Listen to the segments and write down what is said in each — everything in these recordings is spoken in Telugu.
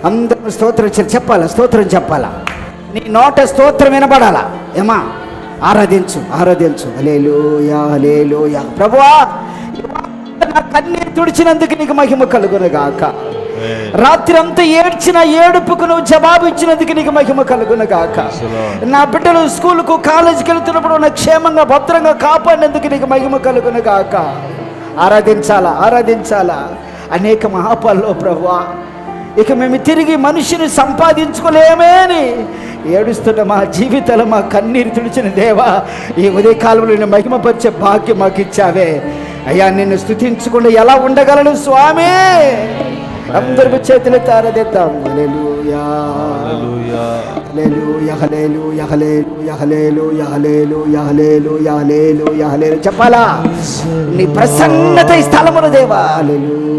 అందరూ స్తోత్రం చెప్పాలా, స్తోత్రం చెప్పాలా, నీ నోట స్తోత్రం వినబడాలా. ఏమా ఆరాధించు, ఆరాధించు. హల్లెలూయా, హల్లెలూయా. ప్రభువా, నా కన్నీరు తుడిచినందుకు నీకు మహిమ కలుగునుగాక. రాత్రి అంతా ఏడ్చిన ఏడుపుకు నువ్వు జవాబు ఇచ్చినందుకు నీకు మహిమ కలుగునుగాక. నా బిడ్డలు స్కూల్కు కాలేజీకి వెళ్తున్నప్పుడు నా క్షేమంగా భద్రంగా కాపాడినందుకు నీకు మహిమ కలుగునుగాక. ఆరాధించాలా, ఆరాధించాలా. అనేక మహాపాల్లో ప్రభువా, ఇక మేము తిరిగి మనిషిని సంపాదించుకోలేమే అని ఏడుస్తున్న మా జీవితాలు, మా కన్నీరు తుడిచిన దేవా, ఈ ఉదయకాలంలో నిన్ను మహిమపరిచే భాగ్యం మాకు ఇచ్చావే అయ్యా. నిన్ను స్తుతించకుండా ఎలా ఉండగలను స్వామి? అందరూ చేతులు తారదిద్దాం. హల్లెలూయా, హల్లెలూయా, హల్లెలూయా, హల్లెలూయా, హల్లెలూయా, హల్లెలూయా, హల్లెలూయా, హల్లెలూయా, హల్లెలూయా చెప్పాలా. నీ ప్రసన్నత ఈ స్థలమున దేవా. హల్లెలూయా.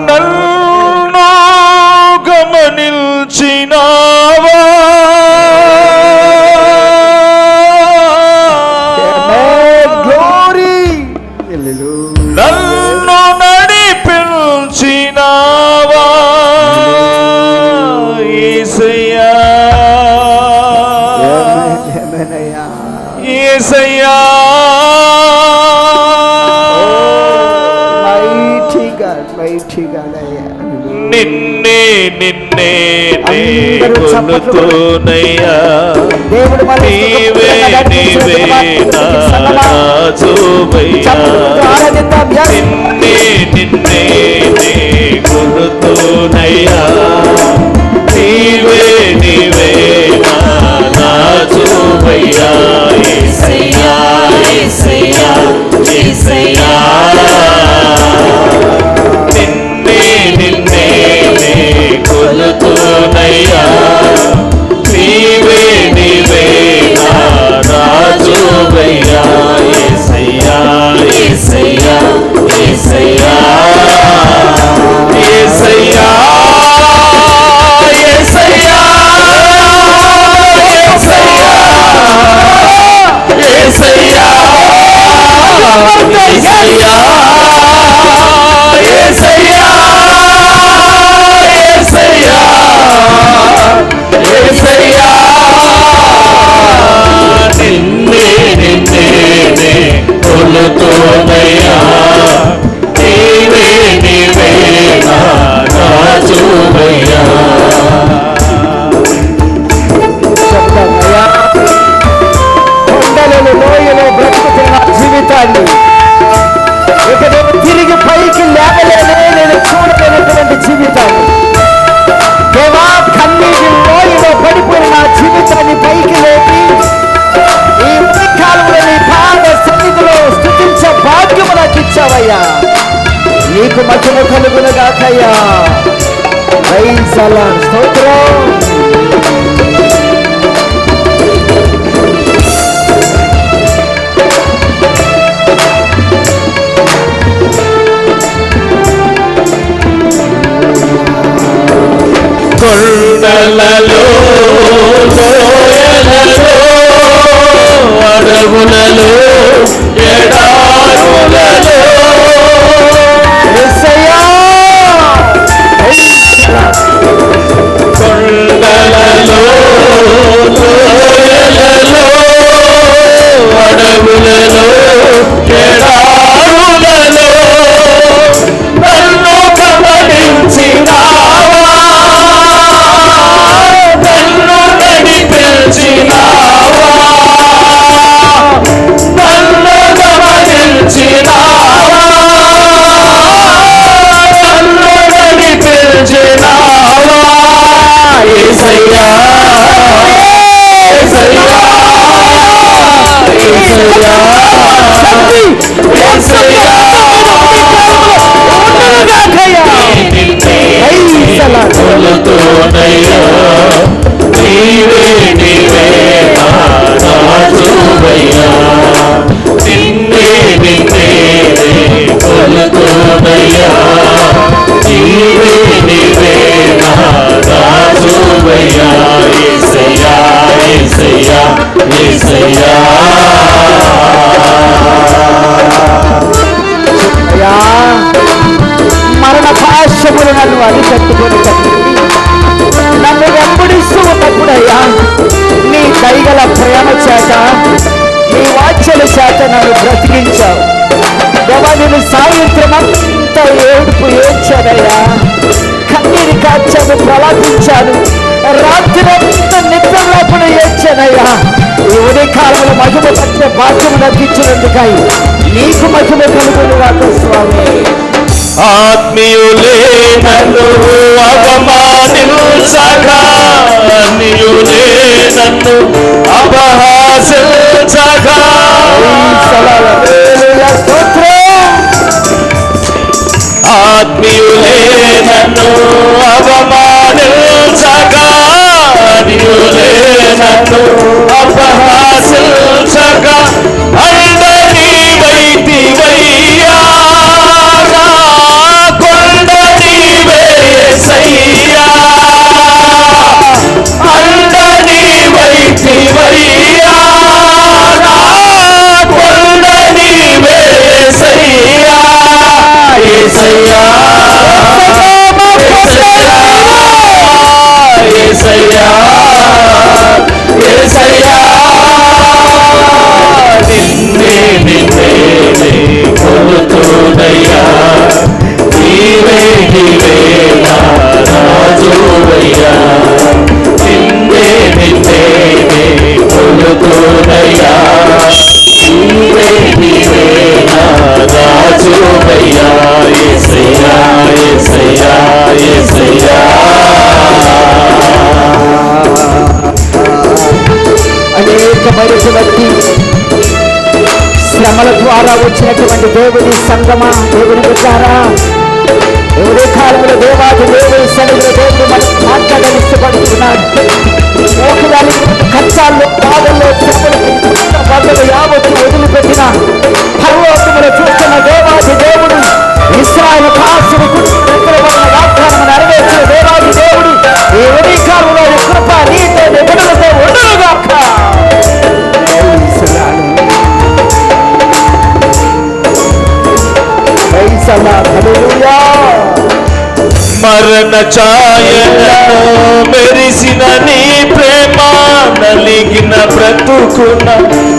నన్ను గమనించినావా, గ్లోరీ. నన్ను నడిపించినావా యేసయ్యా, యేసయ్యా. నిన్నే నిన్నే కొలుతూనయ్యా, నీవే నీవే నా రాజువయ్యా. నిన్నే నిన్నే కొలుతూనయ్యా, నీవే నీవే నా రాజువయ్యా. యేసయ్యా, యేసయ్యా, యేసయ్యా. కొలుతూనయ్యా, నీవే నీవే నా రాజువయ్యా. యేసయ్యా, యేసయ్యా, యేసయ్యా, యేసయ్యా, యేసయ్యా, యేసయ్యా, యేసయ్యా, యేసయ్యా, యేసయ్యా. నిన్నే నిన్నే కొలుతూనయ్యా, నీవే నీవే నా రాజువయ్యా. కొండలలో లోయలో బ్రతుకుతున్న జీవితాన్ని ఇక నేను తిరిగి పైకి లేవలేనే, నేను చూడలేనటువంటి జీవితాన్ని దేవా, కన్నీటి లోయలో పడిపోయిన నా జీవితాన్ని పైకి లేపి ఈ కాలంలో నీ పాద సన్నిధిలో స్తుతించే భాగ్యము నాకు ఇచ్చావయ్యా. నీకు మహిమ కలుగునుగాకయ్యా. Praise the Lord. స్తోత్రం. కొండలలో లోయలలో అడవులలో ఎడారులలో యేసయ్యా, కొండలలో లోయలలో అడవులలో ఎడారులలో నన్ను గమనించినావా, నన్ను నడిపించినావా, నన్ను గమనించినావా, నన్ను నడిపించినావా. యేసయ్యా, యేసయ్యా, యేసయ్యా, యేసయ్యా. కొలుతూనయ్యా, నీవే నీవే నా రాజువయ్యా. నిన్నే నిన్నే కొలుతూనయ్యా, నీవే నీవే నా రాజువయ్యా. యేసయ్యా, యేసయ్యా, యేసయ్యా. మరణ భాష కరములు నన్ను అరికట్టుకొని తండ్రి నన్ను వెంబడిస్తూ ఉన్నప్పుడయ్యా నీ దయగల ప్రేమ చేత నీ వాక్యల చేత నన్ను బ్రతికించావు. దేవా నేను సాయంత్రం అంతా ఏడుపు ఏడ్చానయ్యా, కన్నీరు కాచాను, ప్రలాపించాను, రాత్రి అంతా నిద్రలోపల ఏడ్చానయ్యా. ఈ ఉదయకాలంలో మహిమ పట్టిన భాగ్యము నటించినందుకై నీకు మహిమ కలుగును గాక స్వామి. ఆత్మీయులే నన్ను అవమానించగా, అన్యులే నన్ను అపహాసించగా, ఆత్మీయులే నన్ను అవమానించగా, అన్యులే నన్ను అపహాసించగా, అందరి వైతివయ్యా కొండ నీవే యేసయ్యా, అందరి వైతివయ్యా కొండ నీవే యేసయ్యా, యేసయ్యా యేసయ్యా యేసయ్యా నిన్నే నిన్నే కొలుతునయ్యా, నీవే నీవే నా రాజువయ్యా, నిన్నే నిన్నే కొలుతునయ్యా, నీవే నీవే నా రాజువయ్యా, యేసయ్యా యేసయ్యా యేసయ్యా. అనేకమైనటువంటి శ్రమల ద్వారా వచ్చినటువంటి దేవుని సంగమా, దేవుని బిడ్డారా, ఎవరి కాలంలో దేవాది దేవుని సన్నిధిలో దేవుడు మాట్లాడని ఇష్టపడుతున్నాడు. ఒకవేళ కష్టాల్లో, బాధల్లో, శ్రమలు యావత్తు వదిలిపెట్టిన పర్వతములు చూస్తున్న దేవాది దేవుడు, ఇశ్రాయేలు కాసుని వాగ్దానం నెరవేర్చిన దేవాది దేవుడు ఈ ఉదయ కాలంలో కృప నీతో నిబంధనలతో ఉండుగాక. మరణ ఛాయలను మెరిసిన నీ ప్రేమ, నలిగిన బ్రతుకున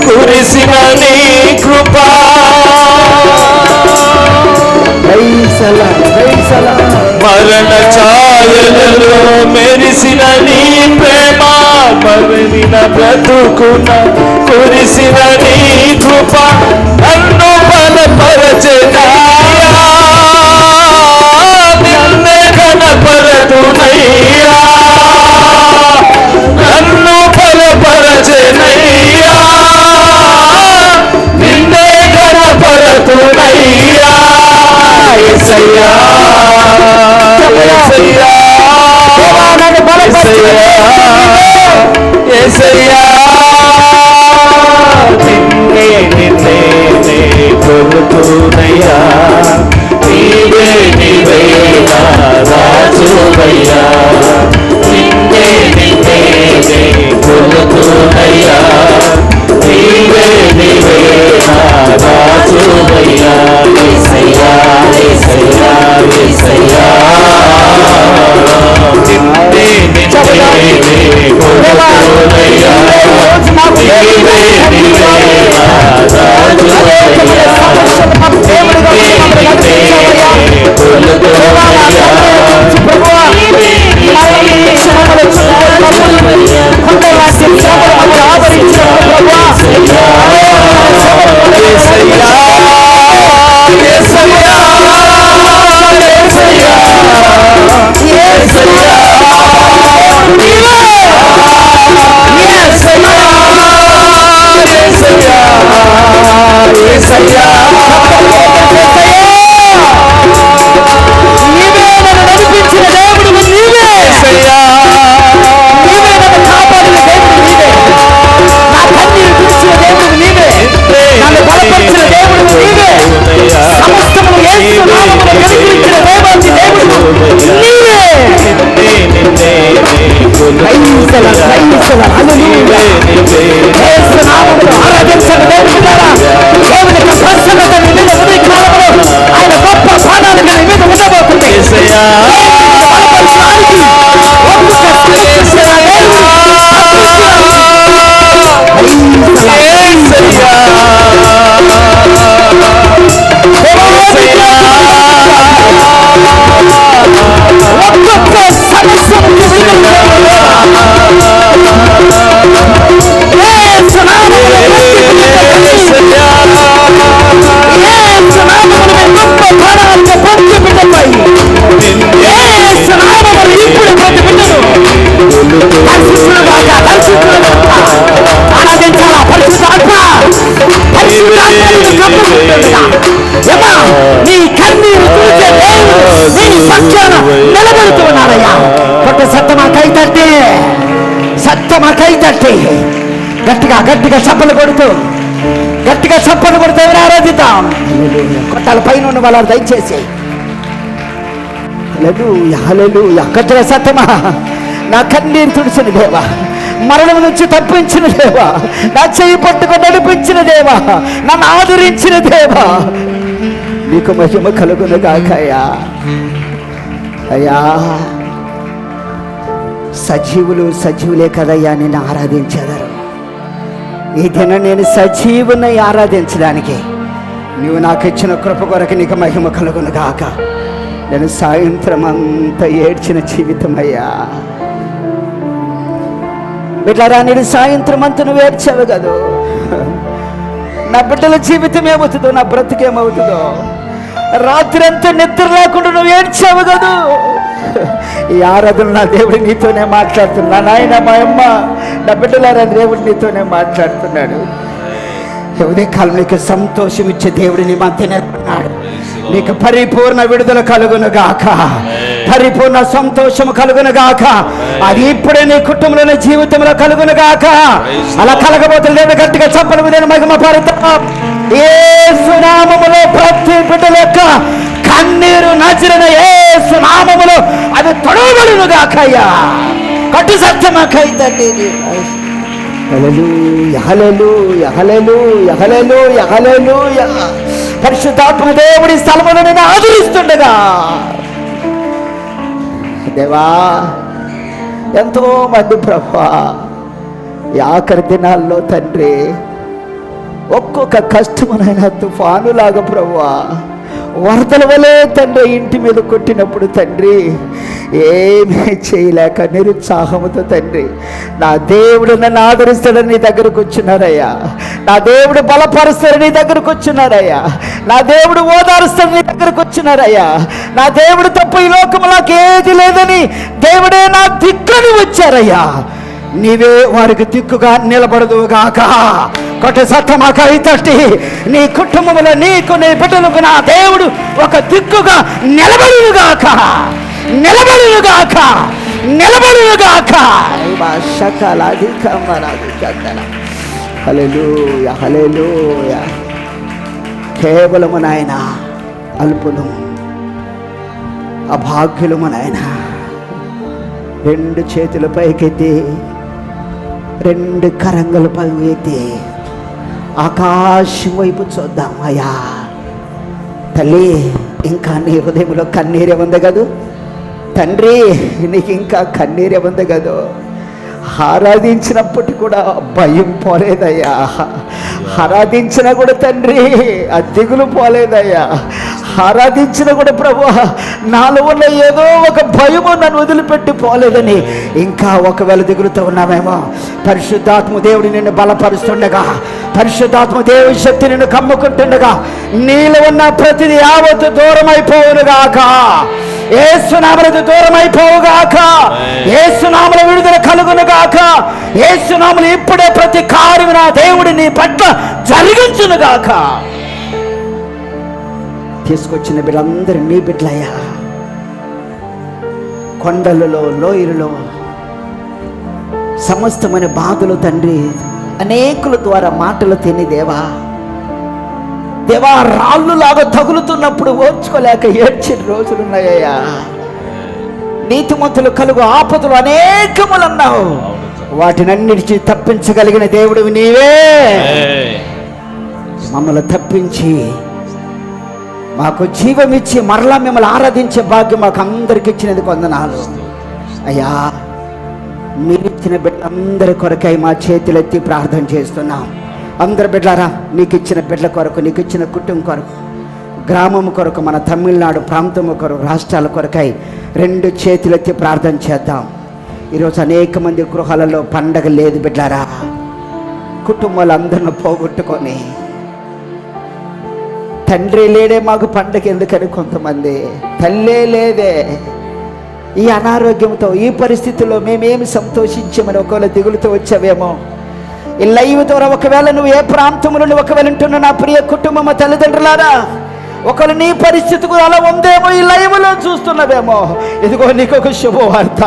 కురిసిన నీ కృప, మరణ ఛాయలలో మెరిసిన నీ ప్రేమ, మరిన బ్రతుకున కురిసిన నీ కృప, నన్ను బలపరచెనయ్యా, నిన్నే కనపరతునయ్యా, నన్ను బలపరచెనయ్యా, నిన్నే కనపరతునయ్యా, యేసయ్యా యేసయ్యా యేసయ్యా నిన్నే నిన్నే కొలుతునయ్యా, నీవే నీవే నా రాజువయ్యా, నిన్నే నిన్నే కొలుతునయ్యా, నీవే నీవే నా రాజువయ్యా, యేసయ్యా యేసయ్యా యేసయ్యా నిన్నే నిన్నే కొలుతునయ్యా, నీవే నీవే నా రాజువయ్యా, నిన్నే నిన్నే కొలుతునయ్యా, ఆయన గొప్ప సాధనగా నీ మీద ఉండబోతుంది. నీ కన్నీరు చూసే నీ పక్షాన నిలబడుతూ ఉన్నారయ్యా. కొత్త సత్తమా కైతట్టి, సత్తమా కైతట్టి గట్టిగా గట్టిగా చప్పలు కొడుతూ, గట్టిగా చప్పలు కొడుతూ ఎవరు ఆరాధిద్దాం. కొట్టాల పైన ఉన్న వాళ్ళు దయచేసి గట్టిగా సత్తమా, నా కన్నీరు తుడిచిన దేవా, మరణం నుంచి తప్పించిన దేవా, నా చెయ్యి పట్టుకొని నడిపించిన దేవా, నన్ను ఆదరించిన దేవా, నీకు మహిమ కలుగును గాకయ్యా. అయ్యా సజీవులే కదయ్యా నిన్ను ఆరాధించేదారు. ఈ దినం నేను సజీవుని ఆరాధించడానికి నువ్వు నాకు ఇచ్చిన కృప కొరకు నీకు మహిమ కలుగును గాక. నేను సాయంత్రం అంతా ఏడ్చిన జీవితం అయ్యా. బిడ్డరా, నేను సాయంత్రం అంతా నువ్వు ఏడ్చావు కదూ. నా బిడ్డల జీవితం ఏమవుతుందో, నా బ్రతికేమవుతుందో, రాత్రి అంతా నిద్ర లేకుండా నువ్వు ఏడ్చావు కదూ. ఈ ఆరాధన నా దేవుడు నీతోనే మాట్లాడుతున్నా. నాయన, మా అమ్మ, నా బిడ్డలారా, దేవుడు నీతోనే మాట్లాడుతున్నాడు. ఉదయ కాలం నీకు సంతోషం ఇచ్చే దేవుడు నీ మధ్య నేర్పన్నాడు. నీకు పరిపూర్ణ విడుదల కలుగును గాక, పరిపూర్ణ సంతోషం కలుగును గాక. అది ఇప్పుడే నీ కుటుంబంలో జీవితంలో కలుగును గాక. అలా కలగబోతున్న దేవుడు గట్టిగా చప్పలు నేను మహిమ పడతాం. యేసు నామములో ప్రతి బిడ్డల యొక్క కన్నీరు నజరైన యేసు నామములో అది తొడవబడును గాకయ్యా. కట్టు సత్యమాకైతండి. హల్లెలూయా, హల్లెలూయా, హల్లెలూయా, హల్లెలూయా, హల్లెలూయా. పరిశుద్ధాత్మ దేవుడి స్థలమును నేను ఆదరిస్తుండగా దేవా, ఎంతో మంది ప్రభువా ఈ ఆఖరి దినాల్లో తండ్రి ఒక్కొక్క కష్టమునైనా తుఫానులాగా ప్రభువా వరదల వలె తండ్రి ఇంటి మీద కొట్టినప్పుడు తండ్రి ఏమీ చేయలేక నిరుత్సాహముతో తండ్రి నా దేవుడు నన్ను ఆదరిస్తాడని నీ దగ్గరకు వచ్చినారయ్యా. నా దేవుడు బలపరుస్తాడు నీ దగ్గరకు వచ్చినారయ్యా. నా దేవుడు ఓదారుస్తాడు నీ దగ్గరకు వచ్చినారయ్యా. నా దేవుడు తప్ప ఈ లోకములకు ఏది లేదని దేవుడే నా దిక్కుని వచ్చారయ్యా. నీవే వారికి దిక్కుగా నిలబడదుగాక. కొట్ట సత్తమాకాయి తట్టి నీ కుటుంబంలో నీకు నీ బిడ్డలకు నా దేవుడు ఒక దిక్కుగా నిలబడుగాక, నిలబడుగాక, నిలబడుగాక. హల్లెలూయా, హల్లెలూయా. కేవలము నాయన అల్పులు అభాగ్యులము నాయన. రెండు చేతుల పైకెత్తి, రెండు కరంగల పైకెత్తి ఆకాశం వైపు చూద్దాం. అయ్యా తల్లి, ఇంకా నీ హృదయంలో కన్నీరే ఉంది కదూ తండ్రి, నీకు ఇంకా కన్నీరే ఉంది కదూ. ఆరాధించినప్పటికీ కూడా భయం పోలేదయ్యా. ఆరాధించినా కూడా తండ్రి ఆ దిగులు పోలేదయ్యా. ఆరాధించిన కూడా ప్రభు నాలో ఉన్న ఏదో ఒక భయము నన్ను వదిలిపెట్టి పోలేదని ఇంకా ఒకవేళ దిగులుతో ఉన్నామేమో. పరిశుద్ధాత్మ దేవుడు నిన్ను బలపరుస్తుండగా, పరిశుద్ధాత్మ దేవుడి శక్తి నిన్ను కమ్ముకుంటుండగా నీలో ఉన్న ప్రతిదీ యావత్తు దూరం అయిపోవునుగాక. యేసునామములో దూరం అయిపోవుగాక. యేసునామములో విడుదల కలుగునుగాక. యేసునామములో ఇప్పుడే ప్రతి కార్యము నా దేవుడు నీ పట్ల జరిగించునుగాక. తీసుకొచ్చిన బిడ్డలందరూ నీ బిడ్డలయ్యా. కొండలలో, లోయలలో సమస్తమైన బాధలు తండ్రి అనేకుల ద్వారా మాటలు తిని దేవా, దేవా రాళ్ళులాగా తగులుతున్నప్పుడు ఓర్చుకోలేక ఏడ్చిన రోజులున్నాయ్యా. నీతిమంతులు కలుగు ఆపదలు అనేకములన్నావు. వాటినన్నిటికీ తప్పించగలిగిన దేవుడివి నీవే. మమ్మల్ని తప్పించి మాకు జీవమిచ్చి మరలా మిమ్మల్ని ఆరాధించే భాగ్యం మాకు అందరికి ఇచ్చినందుకు వందనాలు అయ్యా. మీరిచ్చిన బిడ్డలందరి కొరకై మా చేతులెత్తి ప్రార్థన చేస్తున్నాం. అందరు బిడ్డలారా, నీకు ఇచ్చిన బిడ్డల కొరకు, నీకు ఇచ్చిన కుటుంబం కొరకు, గ్రామం కొరకు, మన తమిళనాడు ప్రాంతం కొరకు, రాష్ట్రాల కొరకై 2 చేతులెత్తి ప్రార్థన చేద్దాం. ఈరోజు అనేక మంది గృహాలలో పండగ లేదు బిడ్డలారా. కుటుంబాలు అందరిని పోగొట్టుకొని, తండ్రి లేడే మాకు పండగ ఎందుకని కొంతమంది, తల్లే లేదే, ఈ అనారోగ్యంతో ఈ పరిస్థితుల్లో మేమేమి సంతోషించామని ఒకవేళ దిగులుతో వచ్చావేమో. ఈ లైవ్ ద్వారా ఒకవేళ నువ్వు ఏ ప్రాంతంలో నువ్వు ఒకవేళ ఉంటున్నా నా ప్రియ కుటుంబం, తల్లిదండ్రులారా, ఒకవేళ నీ పరిస్థితి కూడా అలా ఉందేమో, ఈ లైవ్లో చూస్తున్నావేమో. ఇదిగో నీకు ఒక శుభవార్త.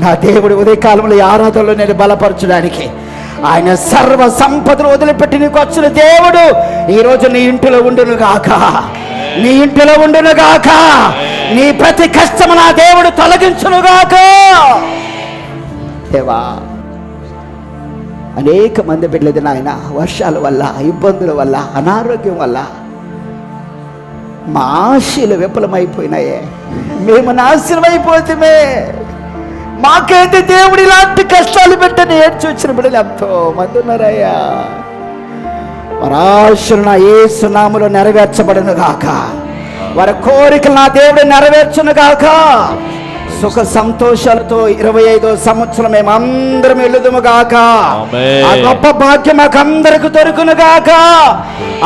నా దేవుడు ఉదయకాలంలో ఈ ఆరాధనలో నేను బలపరచడానికి, ఆయన సర్వ సంపదలు వదిలిపెట్టి నీకు వచ్చిన దేవుడు ఈరోజు నీ ఇంటిలో ఉండును గాక, నీ ఇంటిలో ఉండును గాక, నీ ప్రతి కష్టము నా దేవుడు తొలగించును గాక. దేవా, అనేక మంది బిడ్డలది నాయన, వర్షాల వల్ల, ఇబ్బందుల వల్ల, అనారోగ్యం వల్ల మా ఆశలు విఫలమైపోయినాయే, మేము నాశనం అయిపోతామే. మాకైతే దేవుడు ఇలాంటి కష్టాలు పెట్టని ఏడ్చి వచ్చిన బిడ్డలు ఎంతో మంది ఉన్నారయ్యా. వారి ఆశలు నా యేసు నామములో నెరవేర్చబడును గాక, వారి కోరికలు నా దేవుడు నెరవేర్చును గాక. సుఖ సంతోషాలతో 25వ సంవత్సరం మేము అందరం వెళుదుము గాక. ఆ గొప్ప భాగ్యం మాకు అందరికి దొరుకును గాక,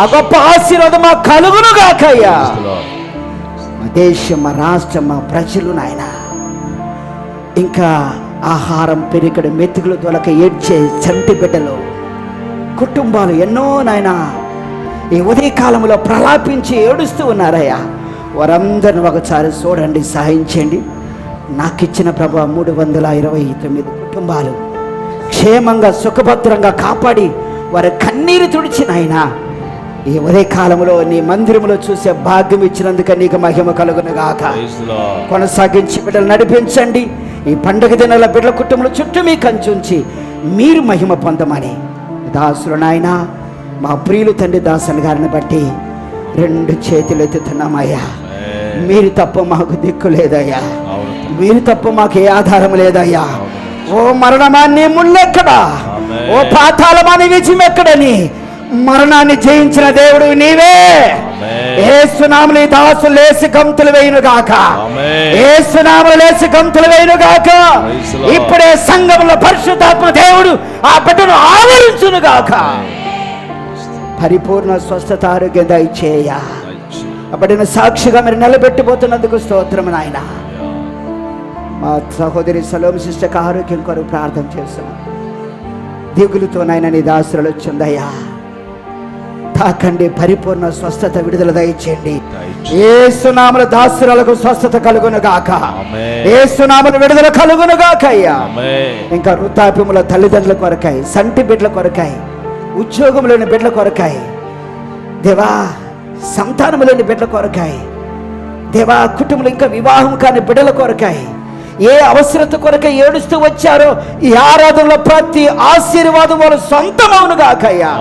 ఆ గొప్ప ఆశీర్వాదం మాకు కలుగును గాక. అయ్యా, మా దేశం, మా రాష్ట్రం, మా ప్రజలు నాయన, ఇంకా ఆహారం పెరిగడ మెతుకులు దొరక ఏడ్చే చంటి బిడ్డలు, కుటుంబాలు ఎన్నో నాయన ఈ ఉదయకాలంలో ప్రలాపించి ఏడుస్తూ ఉన్నారయ్యా. వారందరిని ఒకసారి చూడండి, సహాయించండి. నాకు ఇచ్చిన ప్రభు 329 కుటుంబాలు క్షేమంగా సుఖభద్రంగా కాపాడి వారి కన్నీరు తుడిచిన ఆయన ఈ ఉదయకాలంలో నీ మందిరంలో చూసే భాగ్యం ఇచ్చినందుకు నీకు మహిమ కలుగును గాక. కొనసాగించి బిడ్డలు నడిపించండి. ఈ పండుగ దినాల బిడ్డల కుటుంబంలో చుట్టూ మీ కంచుంచి మీరు మహిమ పొందమని దాసులు నాయన, మా ప్రియులు తండ్రి దాసన్ గారిని బట్టి 2 చేతులు ఎత్తుతున్నామయ్యా. మీరు తప్ప మాకు దిక్కు లేదయ్యా, మీరు తప్ప మాకు ఏ ఆధారం లేదయ్యా. ఓ మరణమా నీ ముళ్ళెక్కడా, ఓ పాతాళమా నీ విజయమెక్కడని మరణాన్ని జయించిన దేవుడు నీవే. యేసు నామములో ఈ దాసులు లేసి గంతులు వేయును గాక, యేసు నామములో లేసి గంతులు వేయును గాక. ఇప్పుడే సంఘములో పరిశుద్ధాత్మ దేవుడు ఆ బిడ్డను ఆవరించును గాక. పరిపూర్ణ స్వస్థత ఆరోగ్యం దయచేయ. ఆ బిడ్డను సాక్షిగా మీరు నిలబెట్టిపోతున్నందుకు స్తోత్రం నాయన. మా సహోదరి సలోమి సిస్టర్కి ఆరోగ్యం కొరకు ప్రార్థన చేస్తున్నాం. దిగులుతో నాయన నీ దాసులు వచ్చిందయ్యా, తాకండి, పరిపూర్ణ స్వస్థత విడుదల దయచేయండి. యేసు నామములో దాసులకు స్వస్థత కలుగును గాక, యేసు నామములో విడుదల కలుగును గాక. అయ్యా, ఇంకా వృద్ధాప్యముల తల్లిదండ్రుల కొరకాయి, సంటి బిడ్డల కొరకాయి, ఉద్యోగం లేని బిడ్డల కొరకాయి దేవా, సంతానం లేని బిడ్డల కొరకాయి దేవా, కుటుంబంలో ఇంకా వివాహం కాని బిడ్డల కొరకాయి, ఏ అవసరత కొరకై ఏడుస్తూ వచ్చారో ఈ ఆరాధనలో ప్రతి ఆశీర్వాదం వాళ్ళు సొంతమవును గాక. అయ్యా,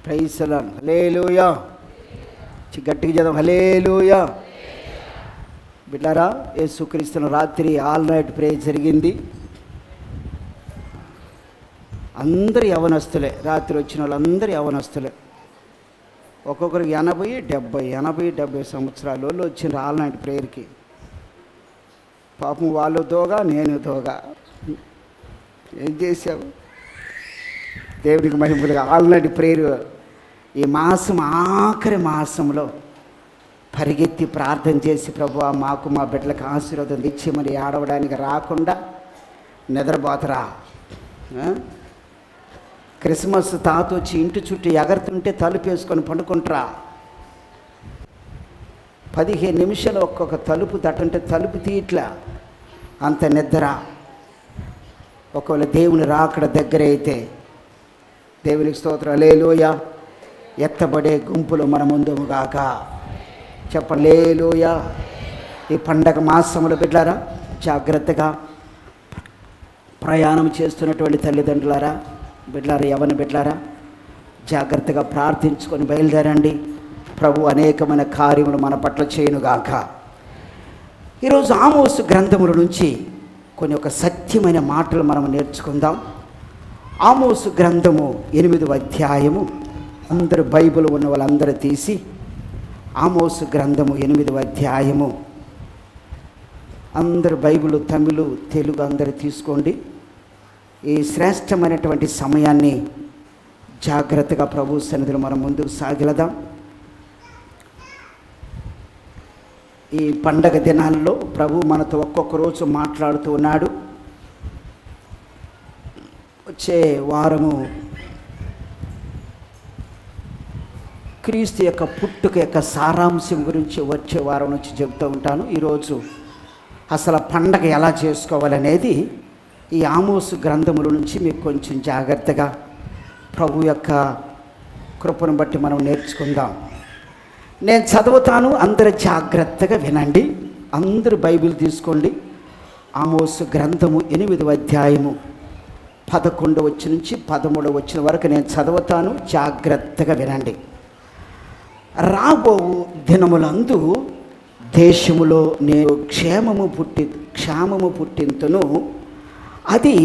ప్రైజ్ ది లార్డ్. హల్లెలూయా. గట్టిగా చదవం, హల్లెలూయా. బిడ్డారా, యేసుక్రీస్తును రాత్రి ఆల్ నైట్ ప్రేయర్ జరిగింది. అందరు యవనస్తులే, రాత్రి వచ్చిన వాళ్ళందరూ యవనస్తులే. ఒక్కొక్కరికి 80, 70 సంవత్సరాల వాళ్ళు వచ్చిండ్రు ఆల్ నైట్ ప్రేయర్కి. పాపం వాళ్ళు దోగా, నేను దోగా. ఏం చేసావు? దేవునికి మహిమలుగా. ఆల్రెడీ ప్రేరు ఈ మాసం ఆఖరి మాసంలో పరిగెత్తి ప్రార్థన చేసి, ప్రభువా మాకు మా బిడ్డలకు ఆశీర్వాదం తెచ్చి మరి ఆడవడానికి రాకుండా నిద్రపోతరా. క్రిస్మస్ తాత వచ్చి ఇంటి చుట్టూ ఎగరుతుంటే తలుపు వేసుకొని పండుకుంటారా. 15 నిమిషాలు ఒక్కొక్క తలుపు తట్టంటే తలుపు తీయట్లా, అంత నిద్ర. ఒకవేళ దేవుని రాకడ దగ్గర అయితే దేవునికి స్తోత్రం, హల్లెలూయా. ఎత్తబడే గుంపులు మన ముందుగాక. చెప్పండి హల్లెలూయా. ఈ పండగ మాసములు బిడ్డలారా, జాగ్రత్తగా ప్రయాణం చేస్తున్నటువంటి తల్లిదండ్రులారా, బిడ్డలారా, యవ్వన బిడ్డలారా, జాగ్రత్తగా ప్రార్థించుకొని బయలుదేరండి. ప్రభు అనేకమైన కార్యములు మన పట్ల చేయనుగాక. ఈరోజు ఆమోసు గ్రంథముల నుంచి కొన్ని ఒక సత్యమైన మాటలు మనం నేర్చుకుందాం. ఆమోసు గ్రంథము 8వ అధ్యాయము. అందరు బైబిల్ ఉన్న వాళ్ళందరూ తీసి ఆమోసు గ్రంథము 8వ అధ్యాయము. అందరు బైబిల్ తమిళ తెలుగు అందరూ తీసుకోండి. ఈ శ్రేష్టమైనటువంటి సమయాన్ని జాగ్రత్తగా ప్రభు సన్నిధిలో మనం ముందుకు సాగిలదాం. ఈ పండగ దినాల్లో ప్రభు మనతో ఒక్కొక్క రోజు మాట్లాడుతూ ఉన్నాడు. వచ్చే వారము క్రీస్తు యొక్క పుట్టుక యొక్క సారాంశం గురించి వచ్చే వారం నుంచి చెబుతూ ఉంటాను. ఈరోజు అసలు పండగ ఎలా చేసుకోవాలనేది ఈ ఆమోసు గ్రంథముల నుంచి మీకు కొంచెం జాగ్రత్తగా ప్రభు యొక్క కృపను బట్టి మనం నేర్చుకుందాం. నేను చదువుతాను, అందరూ జాగ్రత్తగా వినండి. అందరూ బైబిల్ తీసుకోండి. ఆమోసు గ్రంథము 8వ అధ్యాయము 11వ వచనం నుంచి 13వ వచనం వరకు నేను చదువుతాను, జాగ్రత్తగా వినండి. రాబో దినములందు దేశములో నేను క్షేమము పుట్టింతును, అది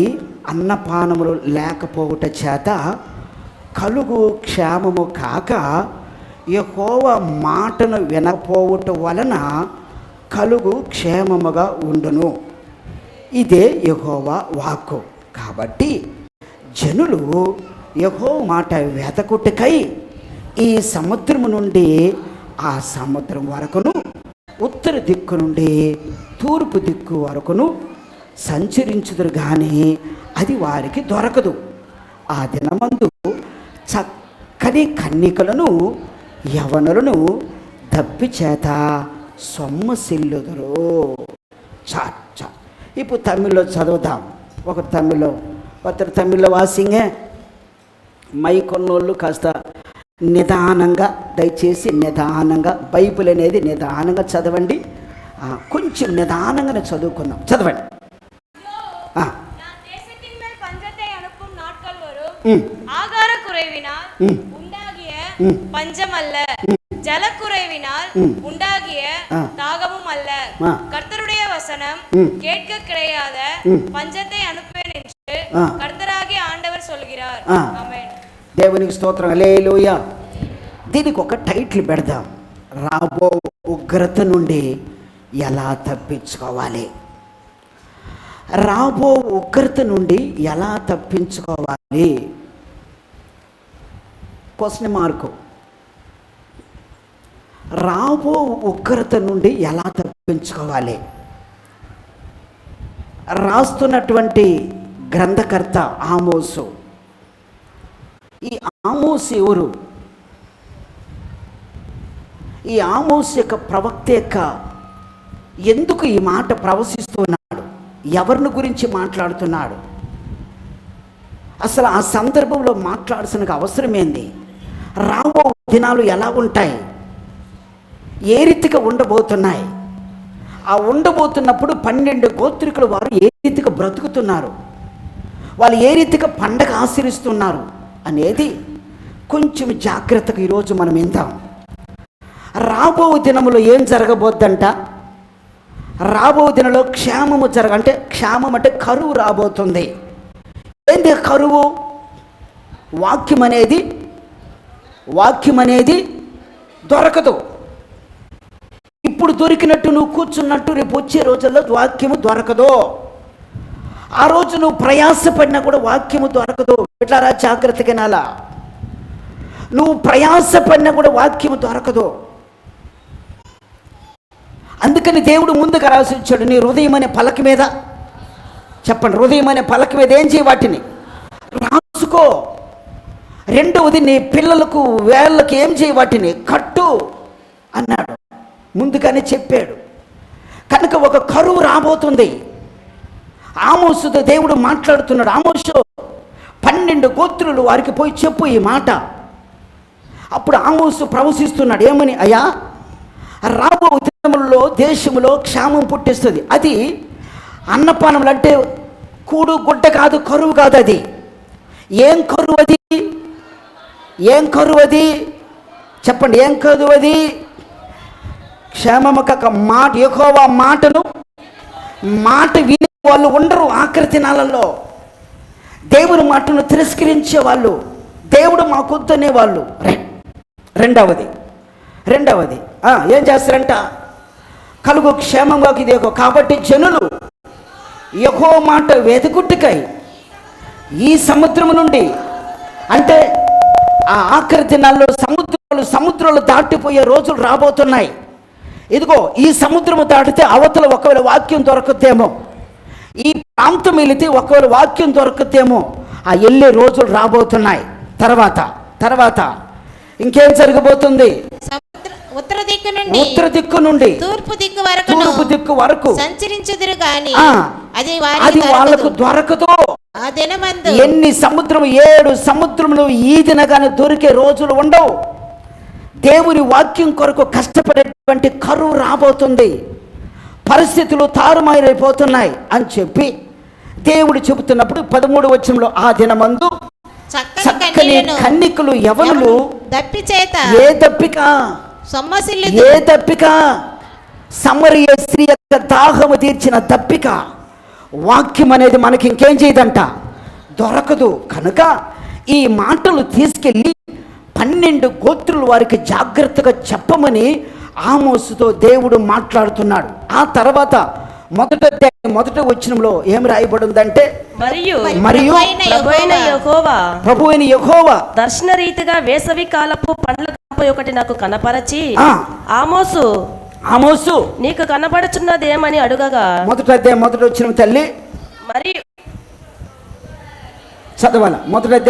అన్నపానములు లేకపోవుట చేత కలుగు క్షేమము కాక యెహోవా మాటను వినకపోవుట వలన కలుగు క్షేమముగా ఉండును. ఇదే యెహోవా వాక్కు. కాబట్టి జనులు యెహోవా మాట వెతకుటకై ఈ సముద్రము నుండి ఆ సముద్రం వరకును, ఉత్తర దిక్కు నుండి తూర్పు దిక్కు వరకును సంచరించుదురు కానీ అది వారికి దొరకదు. ఆ దినమందు చక్కని కన్నికలను యవనులను దప్పి చేత సొమ్మసిల్లుదురు. చా ఇప్పుడు తమిళ్లో చదువుదాం. ఒకరు తమిళ్లో వాసింగే మైకొన్నోళ్ళు కాస్త నిదానంగా, దయచేసి నిదానంగా బైబిల్ అనేది నిదానంగా చదవండి. కొంచెం నిదానంగానే చదువుకుందాం. చదవండి. ஆகார குறைவினால் உண்டாகிய பஞ்சமல்ல, ஜல குறைவினால் உண்டாகிய தாகமும் அல்ல. கர்த்தருடைய வசனம் கேட்க கிடையாத பஞ்சத்தை அனுப்பேன் என்று கர்த்தராகிய ஆண்டவர் சொல்கிறார். ஆமென். దేవునికి స్తోత్రం, హల్లెలూయా. దీనికి ఒక టైటిల్ పెడదాం. రాబో ఉగ్రత నుండి ఎలా తప్పించుకోవాలి. రాబో ఉగ్రత నుండి ఎలా తప్పించుకోవాలి? Question mark. రాబో ఉగ్రత నుండి ఎలా తప్పించుకోవాలి? రాస్తున్నటువంటి గ్రంథకర్త ఆమోసు. ఈ ఆమోసు ఎవరు? ఈ ఆమోసు యొక్క ప్రవక్త యొక్క ఎందుకు ఈ మాట ప్రవశిస్తున్నాడు? ఎవరిని గురించి మాట్లాడుతున్నాడు? అసలు ఆ సందర్భంలో మాట్లాడాల్సిన అవసరం ఏంది? రాబో దినాలు ఎలా ఉంటాయి? ఏ రీతిగా ఉండబోతున్నాయి? ఆ ఉండబోతున్నప్పుడు 12 గోత్రికుల వారు ఏ రీతిగా బ్రతుకుతున్నారు, వాళ్ళు ఏ రీతిగా పండగ ఆచరిస్తున్నారు అనేది కొంచెం జాగ్రత్తగా ఈరోజు మనం విందాం. రాబో దినములో ఏం జరగబోద్దంట? రాబో దినంలో క్షేమము అంటే క్షేమం అంటే కరువు రాబోతుంది. ఏంటి కరువు? వాక్యం అనేది దొరకదు. ఇప్పుడు ఇప్పుడు దొరికినట్టు నువ్వు కూర్చున్నట్టు రేపు వచ్చే రోజుల్లో వాక్యము దొరకదు. ఆ రోజు నువ్వు ప్రయాసపడినా కూడా వాక్యము దొరకదు. ఎట్లారా జాగ్రత్తగా నాలా, నువ్వు ప్రయాసపడినా కూడా వాక్యము దొరకదు. అందుకని దేవుడు ముందుగా రాసి ఇచ్చాడు, నీ హృదయం అనే పలక మీద, చెప్పండి, హృదయం అనే పలక మీద ఏం చేయి, వాటిని రాసుకో. రెండవది, నీ పిల్లలకు వేళ్ళకి ఏం చేయి, వాటిని కట్టు అన్నాడు. ముందుగానే చెప్పాడు. కనుక ఒక కరువు రాబోతుంది. ఆమోసుతో దేవుడు మాట్లాడుతున్నాడు. ఆమోసు 12 గోత్రులు వారికి పోయి చెప్పు ఈ మాట. అప్పుడు ఆమోసు ప్రవశిస్తున్నాడు. ఏమని? అయ్యా, రాబో దినములలో దేశంలో క్షామం పుట్టిస్తుంది. అది అన్నపానములు అంటే కూడు గుడ్డ కాదు, కరువు కాదు. అది ఏం కరువు? అది ఏం కరువు? అది చెప్పండి, ఏం కరువు? అది క్షేమము కాక మాట, యెహోవా మాట వినే వాళ్ళు ఉండరు. ఆఖరి దినాలలో దేవుని మాటను తిరస్కరించే వాళ్ళు, దేవుడు మాకొద్దనే వాళ్ళు. రెండవది ఏం చేస్తారంట? కలుగు క్షేమంగా ఇది. కాబట్టి జనులు యెహోవా మాట వెతుకుట్టుకై ఈ సముద్రము నుండి, అంటే ఆ ఆఖరి దినాల్లో సముద్రాలు దాటిపోయే రోజులు రాబోతున్నాయి. ఇదిగో ఈ సముద్రము దాటితే అవతల ఒకవేళ వాక్యం దొరకద్దేమో, ఈ ప్రాంతం వెళితే ఒకవేళ వాక్యం దొరకద్దేమో. ఆ వెళ్ళే రోజులు రాబోతున్నాయి. తర్వాత ఇంకేం జరగబోతుంది? ఉత్తర దిక్కు నుండి తూర్పు దిక్కు వరకు సంచరించుదురు గాని అది వాళ్ళకు దొరకదు. ఎన్ని సముద్రం, 7 సముద్రములు ఈదినగానే దొరికే రోజులు ఉండవు. దేవుని వాక్యం కొరకు కష్టపడేటువంటి కరువు రాబోతుంది. పరిస్థితులు తారుమారైపోతున్నాయి అని చెప్పి దేవుడు చెబుతున్నప్పుడు 13వ వచనంలో, ఆ దినమందు చక్కని కన్నికలు యవనులు ఏ దప్పిక సమరయ స్త్రీ యొక్క దాహము తీర్చిన దప్పిక. వాక్యం అనేది మనకి ఇంకేం చేయదంట, దొరకదు. కనుక ఈ మాటలు తీసుకెళ్ళి 12 గోత్రులు వారికి జాగ్రత్తగా చెప్పమని ఆమోసుతో దేవుడు మాట్లాడుతున్నాడు. ఆ తర్వాత మొదట వచనంలో ఏం రాయబడిందంటే, మరియు ప్రభువైన యెహోవా దర్శన రీతిగా వేసవి కాలపు పండ్ల కాపు ఒకటి నాకు కనపరచి, ఆమోసు నీకు కనపడుచున్నదేమని అడుగగా, మొదట వచనం తల్లి మరియు చదవాల.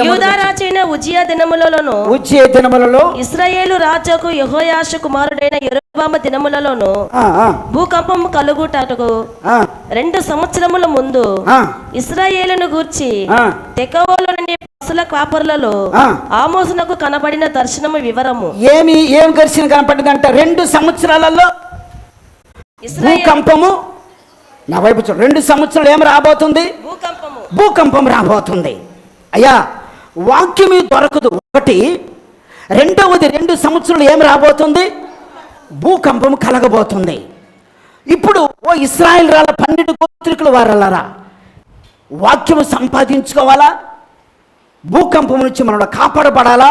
యూదా రాజైన ఉజ్జియా దినములలో ఇశ్రాయేలు రాజుకు యెహోయాష కుమారుడైన యెరొబాము దినములలోను భూకంపము కలుగుటకు 2 సంవత్సరముల ముందు ఇశ్రాయేలును గూర్చి తెకోవలో నుండి పశుల కాపరులలో ఆమోసునకు కనబడిన దర్శనము వివరము. ఏం దర్శనం కనపడిందంట? 2 సంవత్సరాలలో భూకంపము. నా వైపు చూడు. 2 సంవత్సరాలు ఏం రాబోతుంది? భూకంపం రాబోతుంది. అయ్యా, వాక్యమే దొరకదు ఒకటి. రెండవది, 2 సంవత్సరాలు ఏం రాబోతుంది? భూకంపం కలగబోతుంది. ఇప్పుడు ఓ ఇశ్రాయేలు రాళ్ళ 12 గోత్రికుల వారలారా, వాక్యము సంపాదించుకోవాలా, భూకంపం నుంచి మనం కాపాడబడాలా.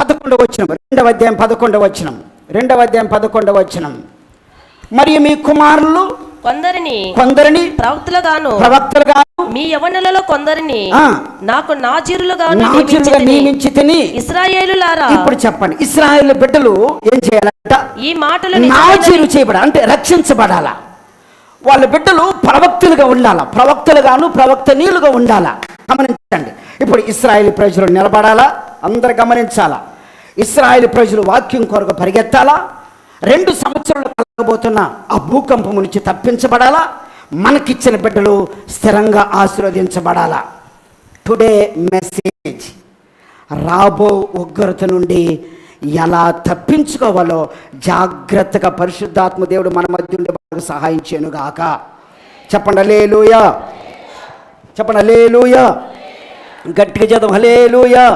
11వ వచనం, 2వ అధ్యాయం 11వ వచనం. మరియు మీ కుమారులు కొందరిని ప్రవక్తలుగాను మీ యవ్వనులలో కొందరిని నాకు నాజీరులుగా నియమించితిని. ఇశ్రాయేలులారా, ఇప్పుడు చెప్పండి, ఇశ్రాయేలు బిడ్డలు ఏం చేయాలంట? ఈ మాటలు నాజీరు చేయబడాలి, అంటే రక్షించబడాలా. వాళ్ళ బిడ్డలు ప్రవక్తలుగా ఉండాలా, ప్రవక్తనీయులుగా ఉండాలా. గమనించండి. ఇప్పుడు ఇశ్రాయేలు ప్రజలు నిలబడాలా, అందరు గమనించాలా. ఇశ్రాయేలు ప్రజలు వాక్యం కొరకు పరిగెత్తాలా. 2 సంవత్సరాలు కలగబోతున్న ఆ భూకంపం నుంచి తప్పించబడాలా. మనకిచ్చిన బిడ్డలు స్థిరంగా ఆశీర్వదించబడాలా. టుడే మెసేజ్, రాబో ఉగ్రత నుండి ఎలా తప్పించుకోవాలో జాగ్రత్తగా పరిశుద్ధాత్మ దేవుడు మన మధ్య ఉండే వాళ్ళకు సహాయం చేయనుగాక. చెప్పండి హల్లెలూయా, చెప్పండి హల్లెలూయా, గట్టిగా చదవం హల్లెలూయా.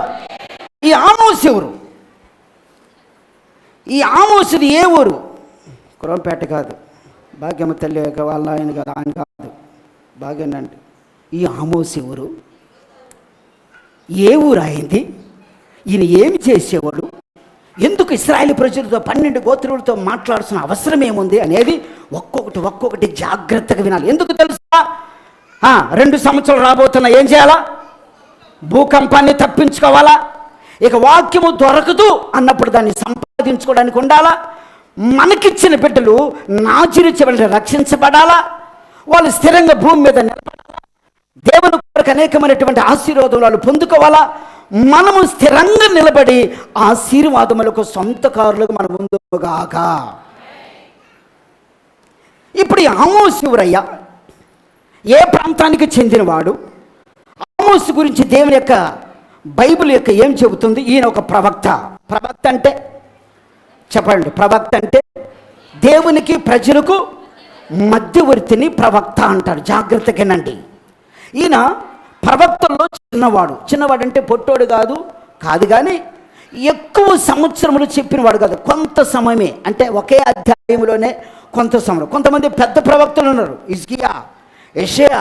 ఈ ఆమోసు ఎవరు? ఈ ఆమోసుది ఏ ఊరు? కురంపేట కాదు, భాగ్యమ్మ తల్లి వాళ్ళ ఆయన కాదు, ఆయన కాదు, భాగ్యనండి. ఈ ఆమోసు ఎవరు? ఏ ఊరు అయింది? ఈయన ఏమి చేసేవాడు? ఎందుకు ఎందుకు ఇశ్రాయేలు ప్రజలతో 12 గోత్రులతో మాట్లాడాల్సిన అవసరం ఏముంది అనేది ఒక్కొక్కటి జాగ్రత్తగా వినాలి. ఎందుకు తెలుసా? 2 సంవత్సరాలు రాబోతున్నా ఏం చేయాలా? భూకంపాన్ని తప్పించుకోవాలా? ఇక వాక్యము దొరకదు అన్నప్పుడు దాన్ని సంపాదించుకోవడానికి ఉండాలా? మనకిచ్చిన బిడ్డలు నాజీరు చివరి రక్షించబడాలా? వాళ్ళు స్థిరంగా భూమి మీద నిలబడాలా? దేవుని కొరకు అనేకమైనటువంటి ఆశీర్వాదాలు పొందుకోవాలా? మనము స్థిరంగా నిలబడి ఆశీర్వాదములకు సొంతకారులకు మనం ముందుగాక. ఇప్పుడు ఈ ఆమోసు ఎవరయ్యా? ఏ ప్రాంతానికి చెందినవాడు? ఆమోసు గురించి దేవుని యొక్క బైబిల్ యొక్క ఏం చెబుతుంది? ఈయన ఒక ప్రవక్త. ప్రవక్త అంటే చెప్పండి, ప్రవక్త అంటే దేవునికి ప్రజలకు మధ్యవర్తిని ప్రవక్త అంటారు. జాగ్రత్తగానండి. ఈయన ప్రవక్తల్లో చిన్నవాడు అంటే పొట్టోడు కాదు కానీ ఎక్కువ సంవత్సరములు చెప్పినవాడు కాదు, కొంత సమయమే. అంటే ఒకే అధ్యాయంలోనే కొంత సమయం. కొంతమంది పెద్ద ప్రవక్తలు ఉన్నారు, హిజ్కియా, యెషయా,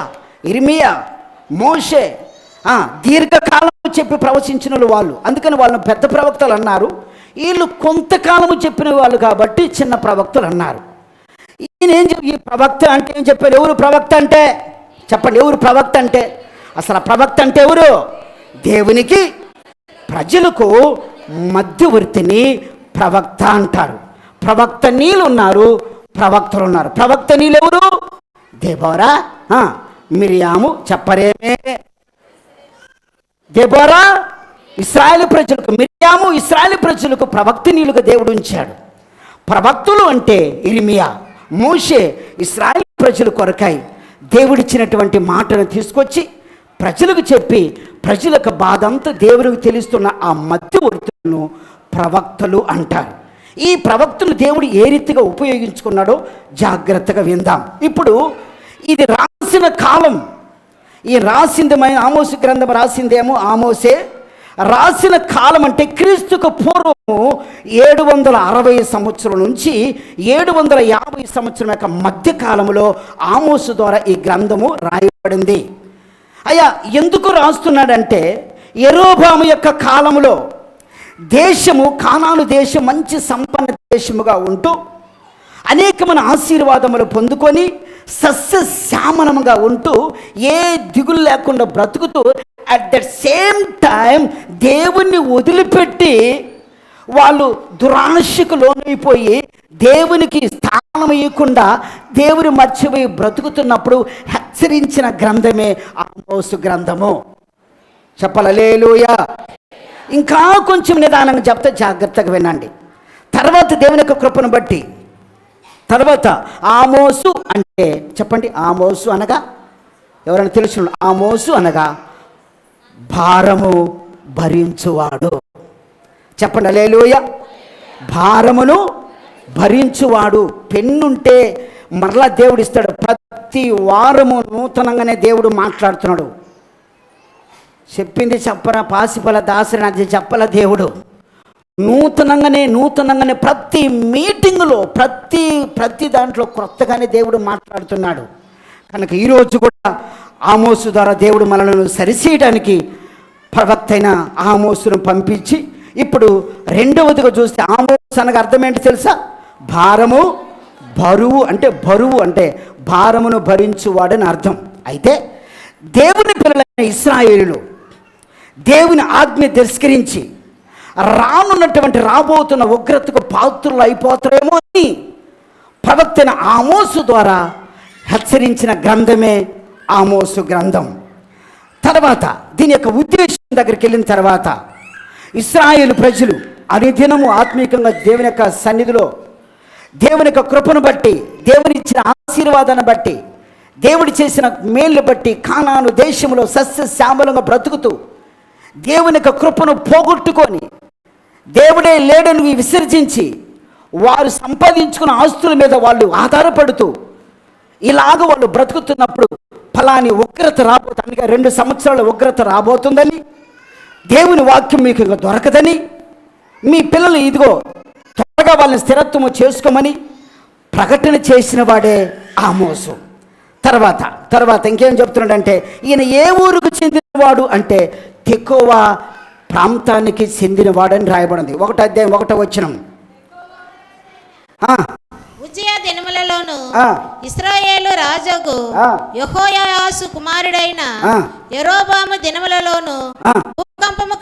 ఇర్మియా, మోషే. దీర్ఘకాలము చెప్పి ప్రవచించిన వాళ్ళు, అందుకని వాళ్ళని పెద్ద ప్రవక్తలు అన్నారు. వీళ్ళు కొంతకాలము చెప్పిన వాళ్ళు కాబట్టి చిన్న ప్రవక్తలు అన్నారు. ఈ ప్రవక్త అంటే ఏం చెప్పారు? ఎవరు ప్రవక్త అంటే చెప్పండి, ఎవరు ప్రవక్త అంటే? అసలు ప్రవక్త అంటే ఎవరు? దేవునికి ప్రజలకు మధ్యవర్తిని ప్రవక్త అంటారు. ప్రవక్త నీళ్ళు ఉన్నారు, ప్రవక్తలు ఉన్నారు. ప్రవక్త నీళ్ళు ఎవరు? దెబోరా, మిరియాము. చెప్పరేమే? దెబోరా ఇశ్రాయేలు ప్రజలకు, మిరియాము ఇశ్రాయేలు ప్రజలకు ప్రవక్త నీళ్ళుగా దేవుడు ఉంచాడు. ప్రవక్తులు అంటే ఇర్మియా, మోషే ఇశ్రాయేలు ప్రజల కొరకై దేవుడిచ్చినటువంటి మాటను తీసుకొచ్చి ప్రజలకు చెప్పి ప్రజలకు బాధంతా దేవుడికి తెలుస్తున్న ఆ మధ్యవర్తులను ప్రవక్తలు అంటారు. ఈ ప్రవక్తలు దేవుడు ఏ రీతిగా ఉపయోగించుకున్నాడో జాగ్రత్తగా విందాం. ఇప్పుడు ఇది రాసిన కాలం, ఈ రాసిందేమో ఆమోసు గ్రంథం రాసిందేమో ఆమోసే. రాసిన కాలం అంటే క్రీస్తుకు పూర్వము 760 సంవత్సరం నుంచి 750 సంవత్సరం యొక్క మధ్య కాలంలో ఆమోసు ద్వారా ఈ గ్రంథము రాయబడింది. అయ్యా, ఎందుకు రాస్తున్నాడంటే యెరోబాము యొక్క కాలంలో దేశము, కానాను దేశం మంచి సంపన్న దేశముగా ఉంటూ అనేకమైన ఆశీర్వాదములు పొందుకొని సస్యశ్యామలముగా ఉంటూ ఏ దిగులు లేకుండా బ్రతుకుతూ అట్ ద సేమ్ టైం దేవుణ్ణి వదిలిపెట్టి వాళ్ళు దురాశకు లోనైపోయి దేవునికి స్థానం ఇవ్వకుండా దేవుని మర్చిపోయి బ్రతుకుతున్నప్పుడు హెచ్చరించిన గ్రంథమే ఆమోసు గ్రంథము. చెప్పాలి హల్లెలూయా. ఇంకా కొంచెం నిదానంగా చెప్తే జాగ్రత్తగా వినండి. తర్వాత దేవుని యొక్క కృపను బట్టి తర్వాత ఆమోసు అంటే చెప్పండి, ఆమోసు అనగా ఎవరైనా తెలుసు? ఆమోసు అనగా భారము భరించువాడు. చెప్పండి హల్లెలూయా. భారమును భరించువాడు. పెన్నుంటే మరలా దేవుడు ఇస్తాడు. ప్రతి వారము నూతనంగానే దేవుడు మాట్లాడుతున్నాడు. చెప్పింది చెప్పరా పాసిపల దాసరి అది చెప్పల దేవుడు. నూతనంగానే ప్రతి మీటింగులో ప్రతి దాంట్లో కొత్తగానే దేవుడు మాట్లాడుతున్నాడు. కనుక ఈరోజు కూడా ఆమోసు ద్వారా దేవుడు మనల్ని సరిచేయడానికి ప్రవక్త అయిన ఆమోసును పంపించి, ఇప్పుడు రెండవదిగా చూస్తే ఆమోసు అనగా అర్థం ఏంటి తెలుసా? భారము, బరువు అంటే భారమును భరించువాడని అర్థం. అయితే దేవుని పిల్లలైన ఇశ్రాయేలులు దేవుని ఆజ్ఞ తిరస్కరించి రాబోతున్న ఉగ్రతకు పాత్రులు అయిపోతారేమో అని ప్రవక్త ఆమోసు ద్వారా హెచ్చరించిన గ్రంథమే ఆమోసు గ్రంథం. తర్వాత దీని యొక్క ఉద్దేశం దగ్గరికి వెళ్ళిన తర్వాత ఇశ్రాయేలు ప్రజలు అనుదినము ఆత్మీయంగా దేవుని యొక్క సన్నిధిలో దేవుని యొక్క కృపను బట్టి, దేవుని ఇచ్చిన ఆశీర్వాదాన్ని బట్టి, దేవుడు చేసిన మేళ్ళు బట్టి కానాను దేశంలో సస్యశ్యామలంగా బ్రతుకుతూ దేవుని యొక్క కృపను పోగొట్టుకొని దేవుడే లేడని విసర్జించి వారు సంపాదించుకున్న ఆస్తుల మీద వాళ్ళు ఆధారపడుతూ ఇలాగ వాళ్ళు బ్రతుకుతున్నప్పుడు ఫలాని ఉగ్రత రాబోతుంది, 2 సంవత్సరాల ఉగ్రత రాబోతుందని, దేవుని వాక్యం మీకు ఇంకా దొరకదని, మీ పిల్లలు ఇదిగో త్వరగా వాళ్ళని స్థిరత్వము చేసుకోమని ప్రకటన చేసిన వాడే ఆమోసు. తర్వాత ఇంకేం చెప్తున్నాడంటే ఈయన ఏ ఊరుకు చెందినవాడు అంటే తెకోవా ప్రాంతానికి చెందినవాడని రాయబడింది. 1వ అధ్యాయం 1వ వచనం. ఉజ్జియా దినములలోను ఆ. ఇశ్రాయేలు రాజుకు ఆ. యెహోయాహాజు కుమారుడైన ఆ. యెరోబాము దినములలోను ఆ. భూకంపము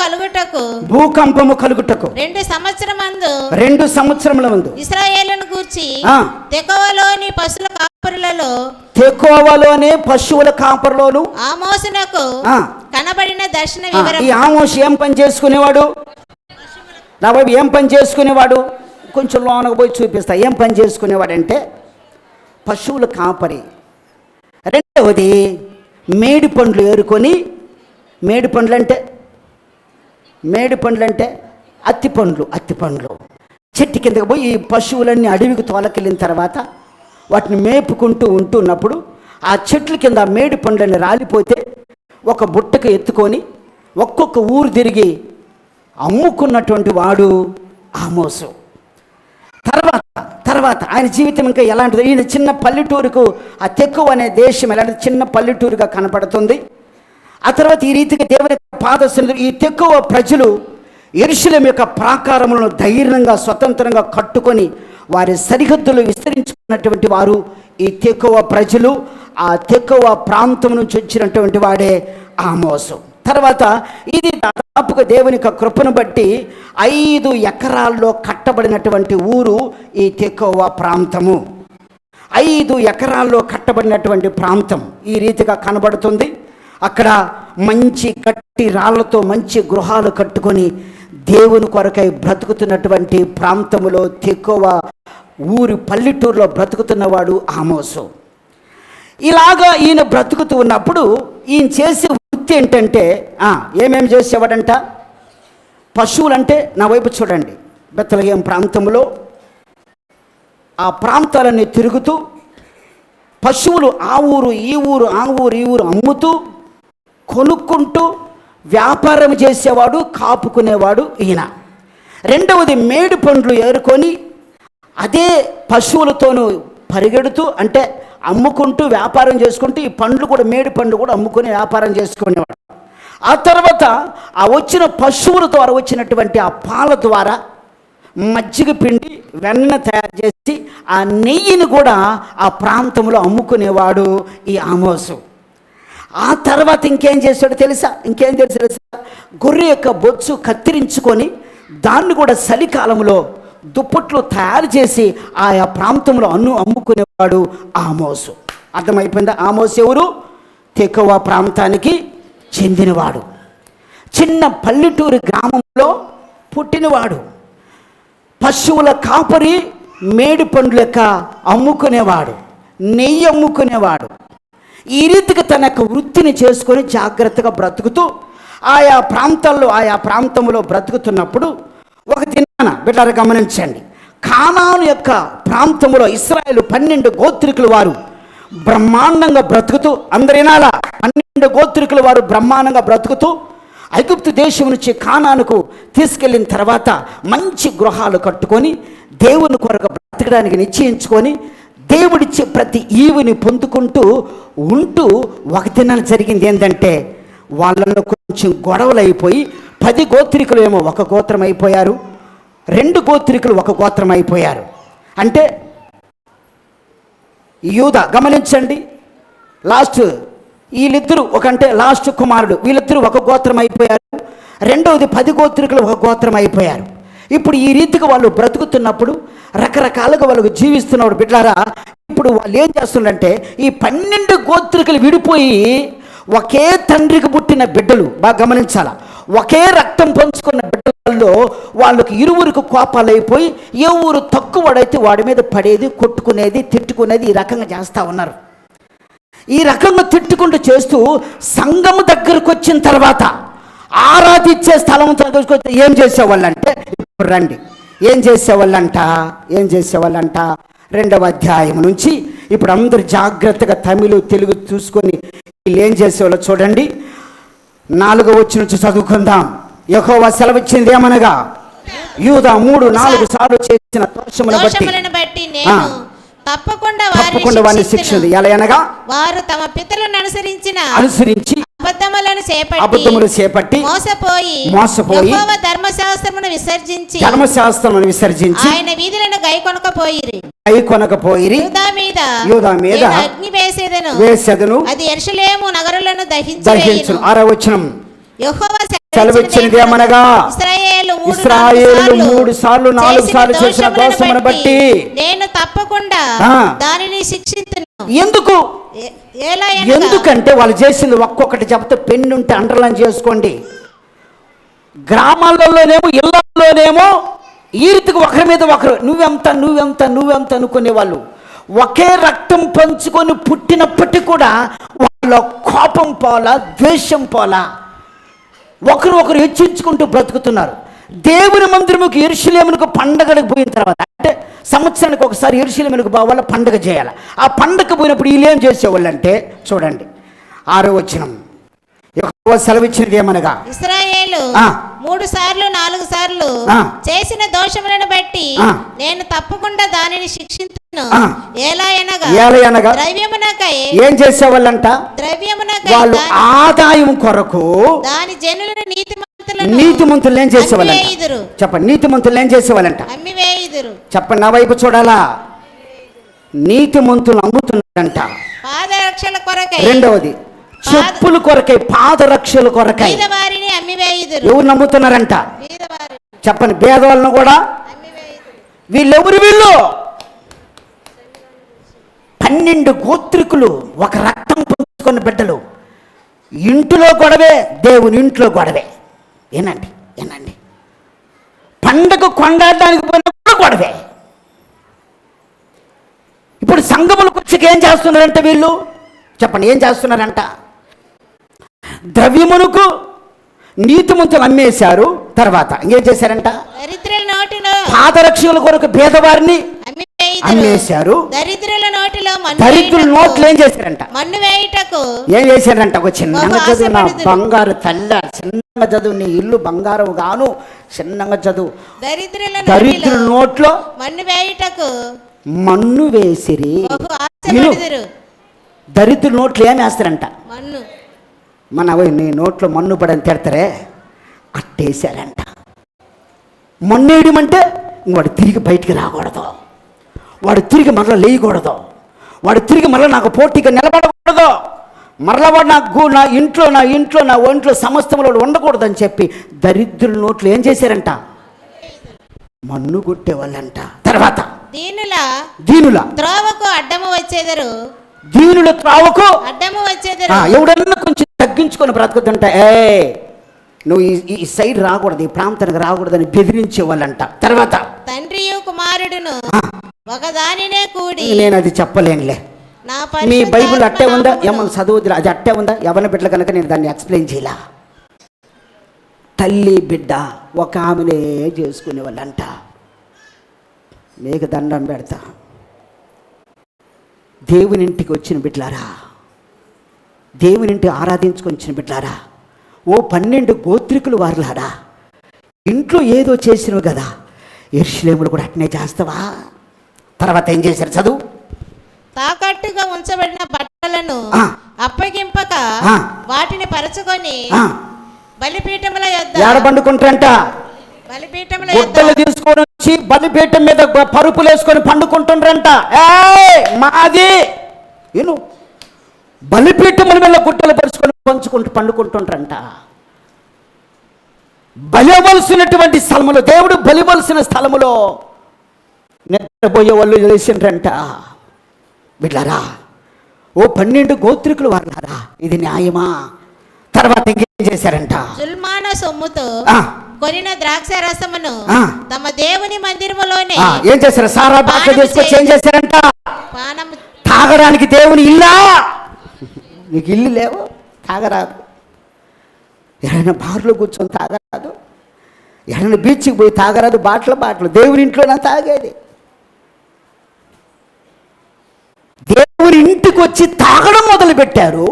కలుగుటకు 2 సంవత్సరమందు 2 సంవత్సరముల ముందు ఇశ్రాయేలును గూర్చి ఆ. తెకోవలోని పశువుల కాపరులలో తెకోవలోనే పశువుల కాపరులోను ఆమోసునకు ఆ. కనబడిన దర్శన ఈ వివరం. ఆమోసు ఏం పని చేసుకునేవాడు? నా వైపు ఏం పని చేసుకునేవాడు? కొంచెం లోనకు పోయి చూపిస్తా. ఏం పని చేసుకునేవాడంటే పశువుల కాపరి. రెండవది మేడి పండ్లు ఏరుకొని, మేడి పండ్లు అంటే అత్తి పండ్లు చెట్టు కిందకి పోయి ఈ పశువులన్నీ అడవికి తోలకెళ్ళిన తర్వాత వాటిని మేపుకుంటూ ఉంటున్నప్పుడు ఆ చెట్ల కింద ఆ మేడి పండ్లని రాలిపోతే ఒక బుట్టకు ఎత్తుకొని ఒక్కొక్క ఊరు తిరిగి అమ్ముకున్నటువంటి వాడు ఆమోసు. తర్వాత ఆయన జీవితం ఇంకా ఎలాంటిది? ఈయన చిన్న పల్లెటూరుకు, ఆ తెక్కువ అనే దేశం ఎలాంటిది? చిన్న పల్లెటూరుగా కనపడుతుంది. ఆ తర్వాత ఈ రీతిగా దేవుని పాదసన్నిధిలో ఈ తెక్కువ ప్రజలు యెరూషలేము యొక్క ప్రాకారములను ధైర్యంగా స్వతంత్రంగా కట్టుకొని వారి సరిహద్దులు విస్తరించుకున్నటువంటి వారు ఈ తెక్కువ ప్రజలు. ఆ తెక్కువ ప్రాంతం నుంచి వచ్చినటువంటి వాడే ఆమోసు. తర్వాత ఇది దాదాపుగా దేవుని యొక్క కృపను బట్టి 5 ఎకరాల్లో కట్టబడినటువంటి ఊరు ఈ తెకోవ ప్రాంతము. 5 ఎకరాల్లో కట్టబడినటువంటి ప్రాంతం ఈ రీతిగా కనబడుతుంది. అక్కడ మంచి గట్టి రాళ్లతో మంచి గృహాలు కట్టుకొని దేవుని కొరకై బ్రతుకుతున్నటువంటి ప్రాంతములో తెకోవ ఊరి పల్లెటూరులో బ్రతుకుతున్నవాడు ఆమోసు. ఇలాగా ఈయన బ్రతుకుతూ ఉన్నప్పుడు ఈయన చేసే వృత్తి ఏంటంటే ఏమేమి చేసేవాడంట? పశువులంటే నా వైపు చూడండి. బెత్లెహేము ప్రాంతంలో ఆ ప్రాంతాలన్నీ తిరుగుతూ పశువులు ఆ ఊరు ఈ ఊరు అమ్ముతూ కొనుక్కుంటూ వ్యాపారం చేసేవాడు, కాపుకునేవాడు ఈయన. రెండవది మేడి పండ్లు ఏరుకొని అదే పశువులతోనూ పరిగెడుతూ, అంటే అమ్ముకుంటూ వ్యాపారం చేసుకుంటూ ఈ పండ్లు కూడా, మేడి పండ్లు కూడా అమ్ముకొని వ్యాపారం చేసుకునేవాడు. ఆ తర్వాత ఆ వచ్చిన పశువుల ద్వారా వచ్చినటువంటి ఆ పాల ద్వారా మజ్జిగ పిండి వెన్న తయారు చేసి ఆ నెయ్యిని కూడా ఆ ప్రాంతంలో అమ్ముకునేవాడు ఈ ఆమోసు. ఆ తర్వాత ఇంకేం చేశాడో తెలుసా? గొర్రె యొక్క బొచ్చు కత్తిరించుకొని దాన్ని కూడా చలికాలంలో దుప్పట్లు తయారు చేసి ఆయా ప్రాంతంలో అమ్ముకునేవాడు ఆమోసు. అర్థమైపోయిందా? ఆమోసు ఎవరు? తెకోవ ప్రాంతానికి చెందినవాడు. చిన్న పల్లెటూరు గ్రామంలో పుట్టినవాడు. పశువుల కాపరి, మేడి పండ్ల యొక్క అమ్ముకునేవాడు, నెయ్యి అమ్ముకునేవాడు. ఈ రీతిగా తన యొక్క వృత్తిని చేసుకొని జాగ్రత్తగా బ్రతుకుతూ ఆయా ప్రాంతంలో బ్రతుకుతున్నప్పుడు ఒక దినాన బిడ్డలారా గమనించండి, కానాను యొక్క ప్రాంతంలో ఇశ్రాయేలు 12 గోత్రికుల వారు బ్రహ్మాండంగా బ్రతుకుతూ, అందరినాలా 12 గోత్రికుల వారు బ్రహ్మాండంగా బ్రతుకుతూ ఐగుప్తు దేశం నుంచి కానానుకు తీసుకెళ్ళిన తర్వాత మంచి గృహాలు కట్టుకొని దేవుని కొరకు బ్రతకడానికి నిశ్చయించుకొని దేవుడిచ్చే ప్రతి ఈవుని పొందుకుంటూ ఉంటూ ఒక దినాలు జరిగింది ఏంటంటే, వాళ్ళలో కొంచెం గొడవలు అయిపోయి 10 గోత్రికులు ఏమో ఒక గోత్రం అయిపోయారు, 2 గోత్రికులు ఒక గోత్రం అయిపోయారు. అంటే యూదా, గమనించండి, వీళ్ళిద్దరూ లాస్ట్ కుమారుడు, వీళ్ళిద్దరూ ఒక గోత్రం అయిపోయారు. రెండవది 10 గోత్రికులు ఒక గోత్రం అయిపోయారు. ఇప్పుడు ఈ రీతిగా వాళ్ళు బ్రతుకుతున్నప్పుడు, రకరకాలుగా వాళ్ళకు జీవిస్తున్నప్పుడు బిడ్డారా, ఇప్పుడు వాళ్ళు ఏం చేస్తున్నారంటే ఈ 12 గోత్రికులు విడిపోయి ఒకే తండ్రికి పుట్టిన బిడ్డలు, బాగా గమనించాలా, ఒకే రక్తం పంచుకున్న బిడ్డలలో వాళ్ళకి ఇరువురికి కోపాలు అయిపోయి ఏ ఊరు తక్కువడైతే వాడి మీద పడేది, కొట్టుకునేది, తిట్టుకునేది ఈ రకంగా చేస్తూ ఉన్నారు. ఈ రకంగా తిట్టుకుంటూ చేస్తూ సంఘం దగ్గరకు వచ్చిన తర్వాత ఆరాధించే స్థలం దగ్గరకు వచ్చి ఏం చేసేవాళ్ళంటే, ఇప్పుడు రండి, ఏం చేసేవాళ్ళంట 2వ అధ్యాయం నుంచి ఇప్పుడు అందరు జాగ్రత్తగా తమిళ తెలుగు చూసుకొని వీళ్ళు ఏం చేసేవాళ్ళు చూడండి. 4వ వచనం నుంచి చదువుకుందాం. యెహోవా సెలవిచ్చింది ఏమనగా, యూదా 3-4 సార్లు చేసిన దోషములను బట్టి నేను తప్పకుండా వారిని వారిని శిక్షించదు. ఎలా అనగా వారు తమ పితరులను అనుసరించి అబద్ధములు చేపట్టి మోసపోయి యెహోవా ధర్మశాస్త్రమును విసర్జించి ఆయన వీధులను గైకొనకపోయిరి. యూదా మీద అగ్ని వేసేదను, అది యెరూషలేము నగరులను దహించును. 6వ వచనం యెహోవా సెలవిచ్చినది ఏమనగా ఇశ్రాయేలు 3 సార్లు 4 సార్లు చేసిన దోషమును బట్టి నేను తప్పకుండా దానిని శిక్షించును. ఎందుకంటే వాళ్ళు చేసింది ఒక్కొక్కటి చెప్తే పెన్ను ఉంటే అండర్లైన్ చేసుకోండి. గ్రామాలలోనేమో ఇళ్లలోనేమో ఈ రీతికి ఒకరి మీద ఒకరు నువ్వెంత అనుకునే వాళ్ళు ఒకే రక్తం పంచుకొని పుట్టినప్పటికీ కూడా వాళ్ళ కోపం పోలా, ద్వేషం పోలా, ఒకరు హెచ్చించుకుంటూ బ్రతుకుతున్నారు. దేవుని మందిరముకు యెరూషలేమునకు పండగలకు పోయిన తర్వాత, అంటే సంవత్సరానికి ఒకసారి యెరూషలేమునకు పోవాల, పండగ చేయాలి. ఆ పండగ పోయినప్పుడు వీళ్ళు ఏం చేసేవాళ్ళు అంటే చూడండి 6వ వచనం యెహోవా సెలవిచ్చినది ఏమనగా ఇశ్రాయేలు 3 సార్లు 4 సార్లు చేసిన దోషములను బట్టి నేను తప్పకుండా దానిని శిక్షించును. ఎలా అనగా ద్రవ్యమునకై ఏం చేసేవాళ్ళంట? వాళ్ళు ఆదాయం కొరకు దాని జనులను నీతిమంతులు ఏం చేసేవాళ్ళంట? చెప్పండి, నీతిమంతులు ఏం చేసేవాళ్ళంట? చెప్పండి, నా వైపు చూడాలా. నీతిమంతులు అమ్ముతున్నారంట పాదరక్షల కొరకై. రెండవది చెప్పుల కొరకై, పాదరక్షల కొరకై ఎవరు నమ్ముతున్నారంట? చెప్పండి, పేదవాళ్ళను కూడా. వీళ్ళు 12 గోత్రికులు, ఒక రక్తం పంచుకున్న బిడ్డలు. ఇంటిలో గొడవే, దేవుని ఇంట్లో గొడవే. ఏనండి పండగ కొండాడడానికి పోయినప్పుడు గొడవే. ఇప్పుడు సంఘములకు వచ్చి ఏం చేస్తున్నారంట వీళ్ళు? చెప్పండి, ఏం చేస్తున్నారంట? ద్రవ్యమునకు నీతిమంతులు అమ్మేశారు. తర్వాత ఏం చేశారంట? పాదరక్షల కొరకు పేదవారిని అమ్మేశారు. దరిద్రుల నోట్లో ఏం చేశారంట? మన్ను వేయుటకు ఏం చేశారంట? ఒక చిన్నగా చదువు, నా బంగారు తల్ల, చిన్నగా చదువు, నీ ఇల్లు బంగారం గాను, చిన్నగా చదువు. దరిద్రుల నోట్లో మన్ను వేయుటకు మన్ను వేసిరి. దరిద్రుల నోట్లో ఏం వేస్తారంట? మన్ను. నీ నోట్లో మన్ను పడని తిడతారే, అట్టేశారంట. మన్నేయడమంటే వాడు తిరిగి బయటికి రాకూడదు, వాడు తిరిగి మరలా లేయకూడదు, వాడు తిరిగి మరలా నాకు పోటీగా నిలబడకూడదు, మరలా వాడు నా ఇంట్లో నా ఒంట్లో సమస్తంలో ఉండకూడదని చెప్పి దరిద్రుల నోట్లు ఏం చేశారంట? మన్ను కొట్టేవాళ్ళంట. తర్వాత దీనుల త్రోవకు అడ్డము వచ్చేదరు. దీనుల త్రోవకు అడ్డము వచ్చేదరు. ఎవడన్నా కొంచెం తగ్గించుకొని బ్రతుకుతుంటే, నువ్వు ఈ సైడ్ రాకూడదు, ఈ ప్రాంతానికి రాకూడదని బెదిరించేవాళ్ళంట. తర్వాత తండ్రియు కుమారుడును ఒకదానినే కూడి. నేను అది చెప్పలేనులే, మీ బైబిల్ అట్టే ఉందా? ఏమన్నా చదువుతురా, అది అట్టే ఉందా? ఎవరి బిడ్డలు కనుక నేను దాన్ని ఎక్స్ప్లెయిన్ చేయాల. తల్లి బిడ్డ ఒక ఆమెనే చేసుకునేవాళ్ళంట. మీకు దండం పెడతా, దేవునింటికి వచ్చిన బిడ్డలారా, దేవునింటి ఆరాధించుకొని వచ్చిన బిడ్డలారా, ఓ 12 గోత్రికులు వారులారా, ఇంట్లో ఏదో చేసినవు కదా, యెరూషలేములో కూడా అట్నే చేస్తావా? తర్వాత ఏం చేశారు? చదువు. తాకట్టుగా ఉంచబడిన బట్టలను అప్పగింపక వాటిని పరచుకొని బలిపీఠముల యొద్ద పండుకుంటారంట. గుడ్డలు తీసుకొని వచ్చి బలిపీఠం మీద పరుపులు వేసుకొని పండుకుంటుండ్రంట. మాది బలిపీఠముల మీద గుడ్డలు పరుచుకొని పండుకుంటుండ్రంట. బలివలసినటువంటి స్థలములో, దేవుడు బలివలసిన స్థలములో నిద్రపోయే వాళ్ళు చేసిండ్రంట. బిడ్లారా, ఓ 12 గోత్రికులు వారులారా, ఇది న్యాయమా? తర్వాత ఇంకేం చేశారంట? జుల్మాన సొమ్ముతో కొనిన ద్రాక్ష రసమును తమ దేవుని మందిరములోనే ఏం చేశారు? సారా బాటలు తీసుకొచ్చి ఏం చేశారంట? తాగడానికి దేవుని ఇల్లా? నీకు ఇల్లు లేవు, తాగరాదు. ఎక్కడైనా బార్లో కూర్చొని తాగరాదు, ఎక్కడైనా బీచ్కి పోయి తాగరాదు. బాటలు దేవుని ఇంట్లోనే తాగేది. దేవుని ఇంటికి వచ్చి తాగడం మొదలు పెట్టారు.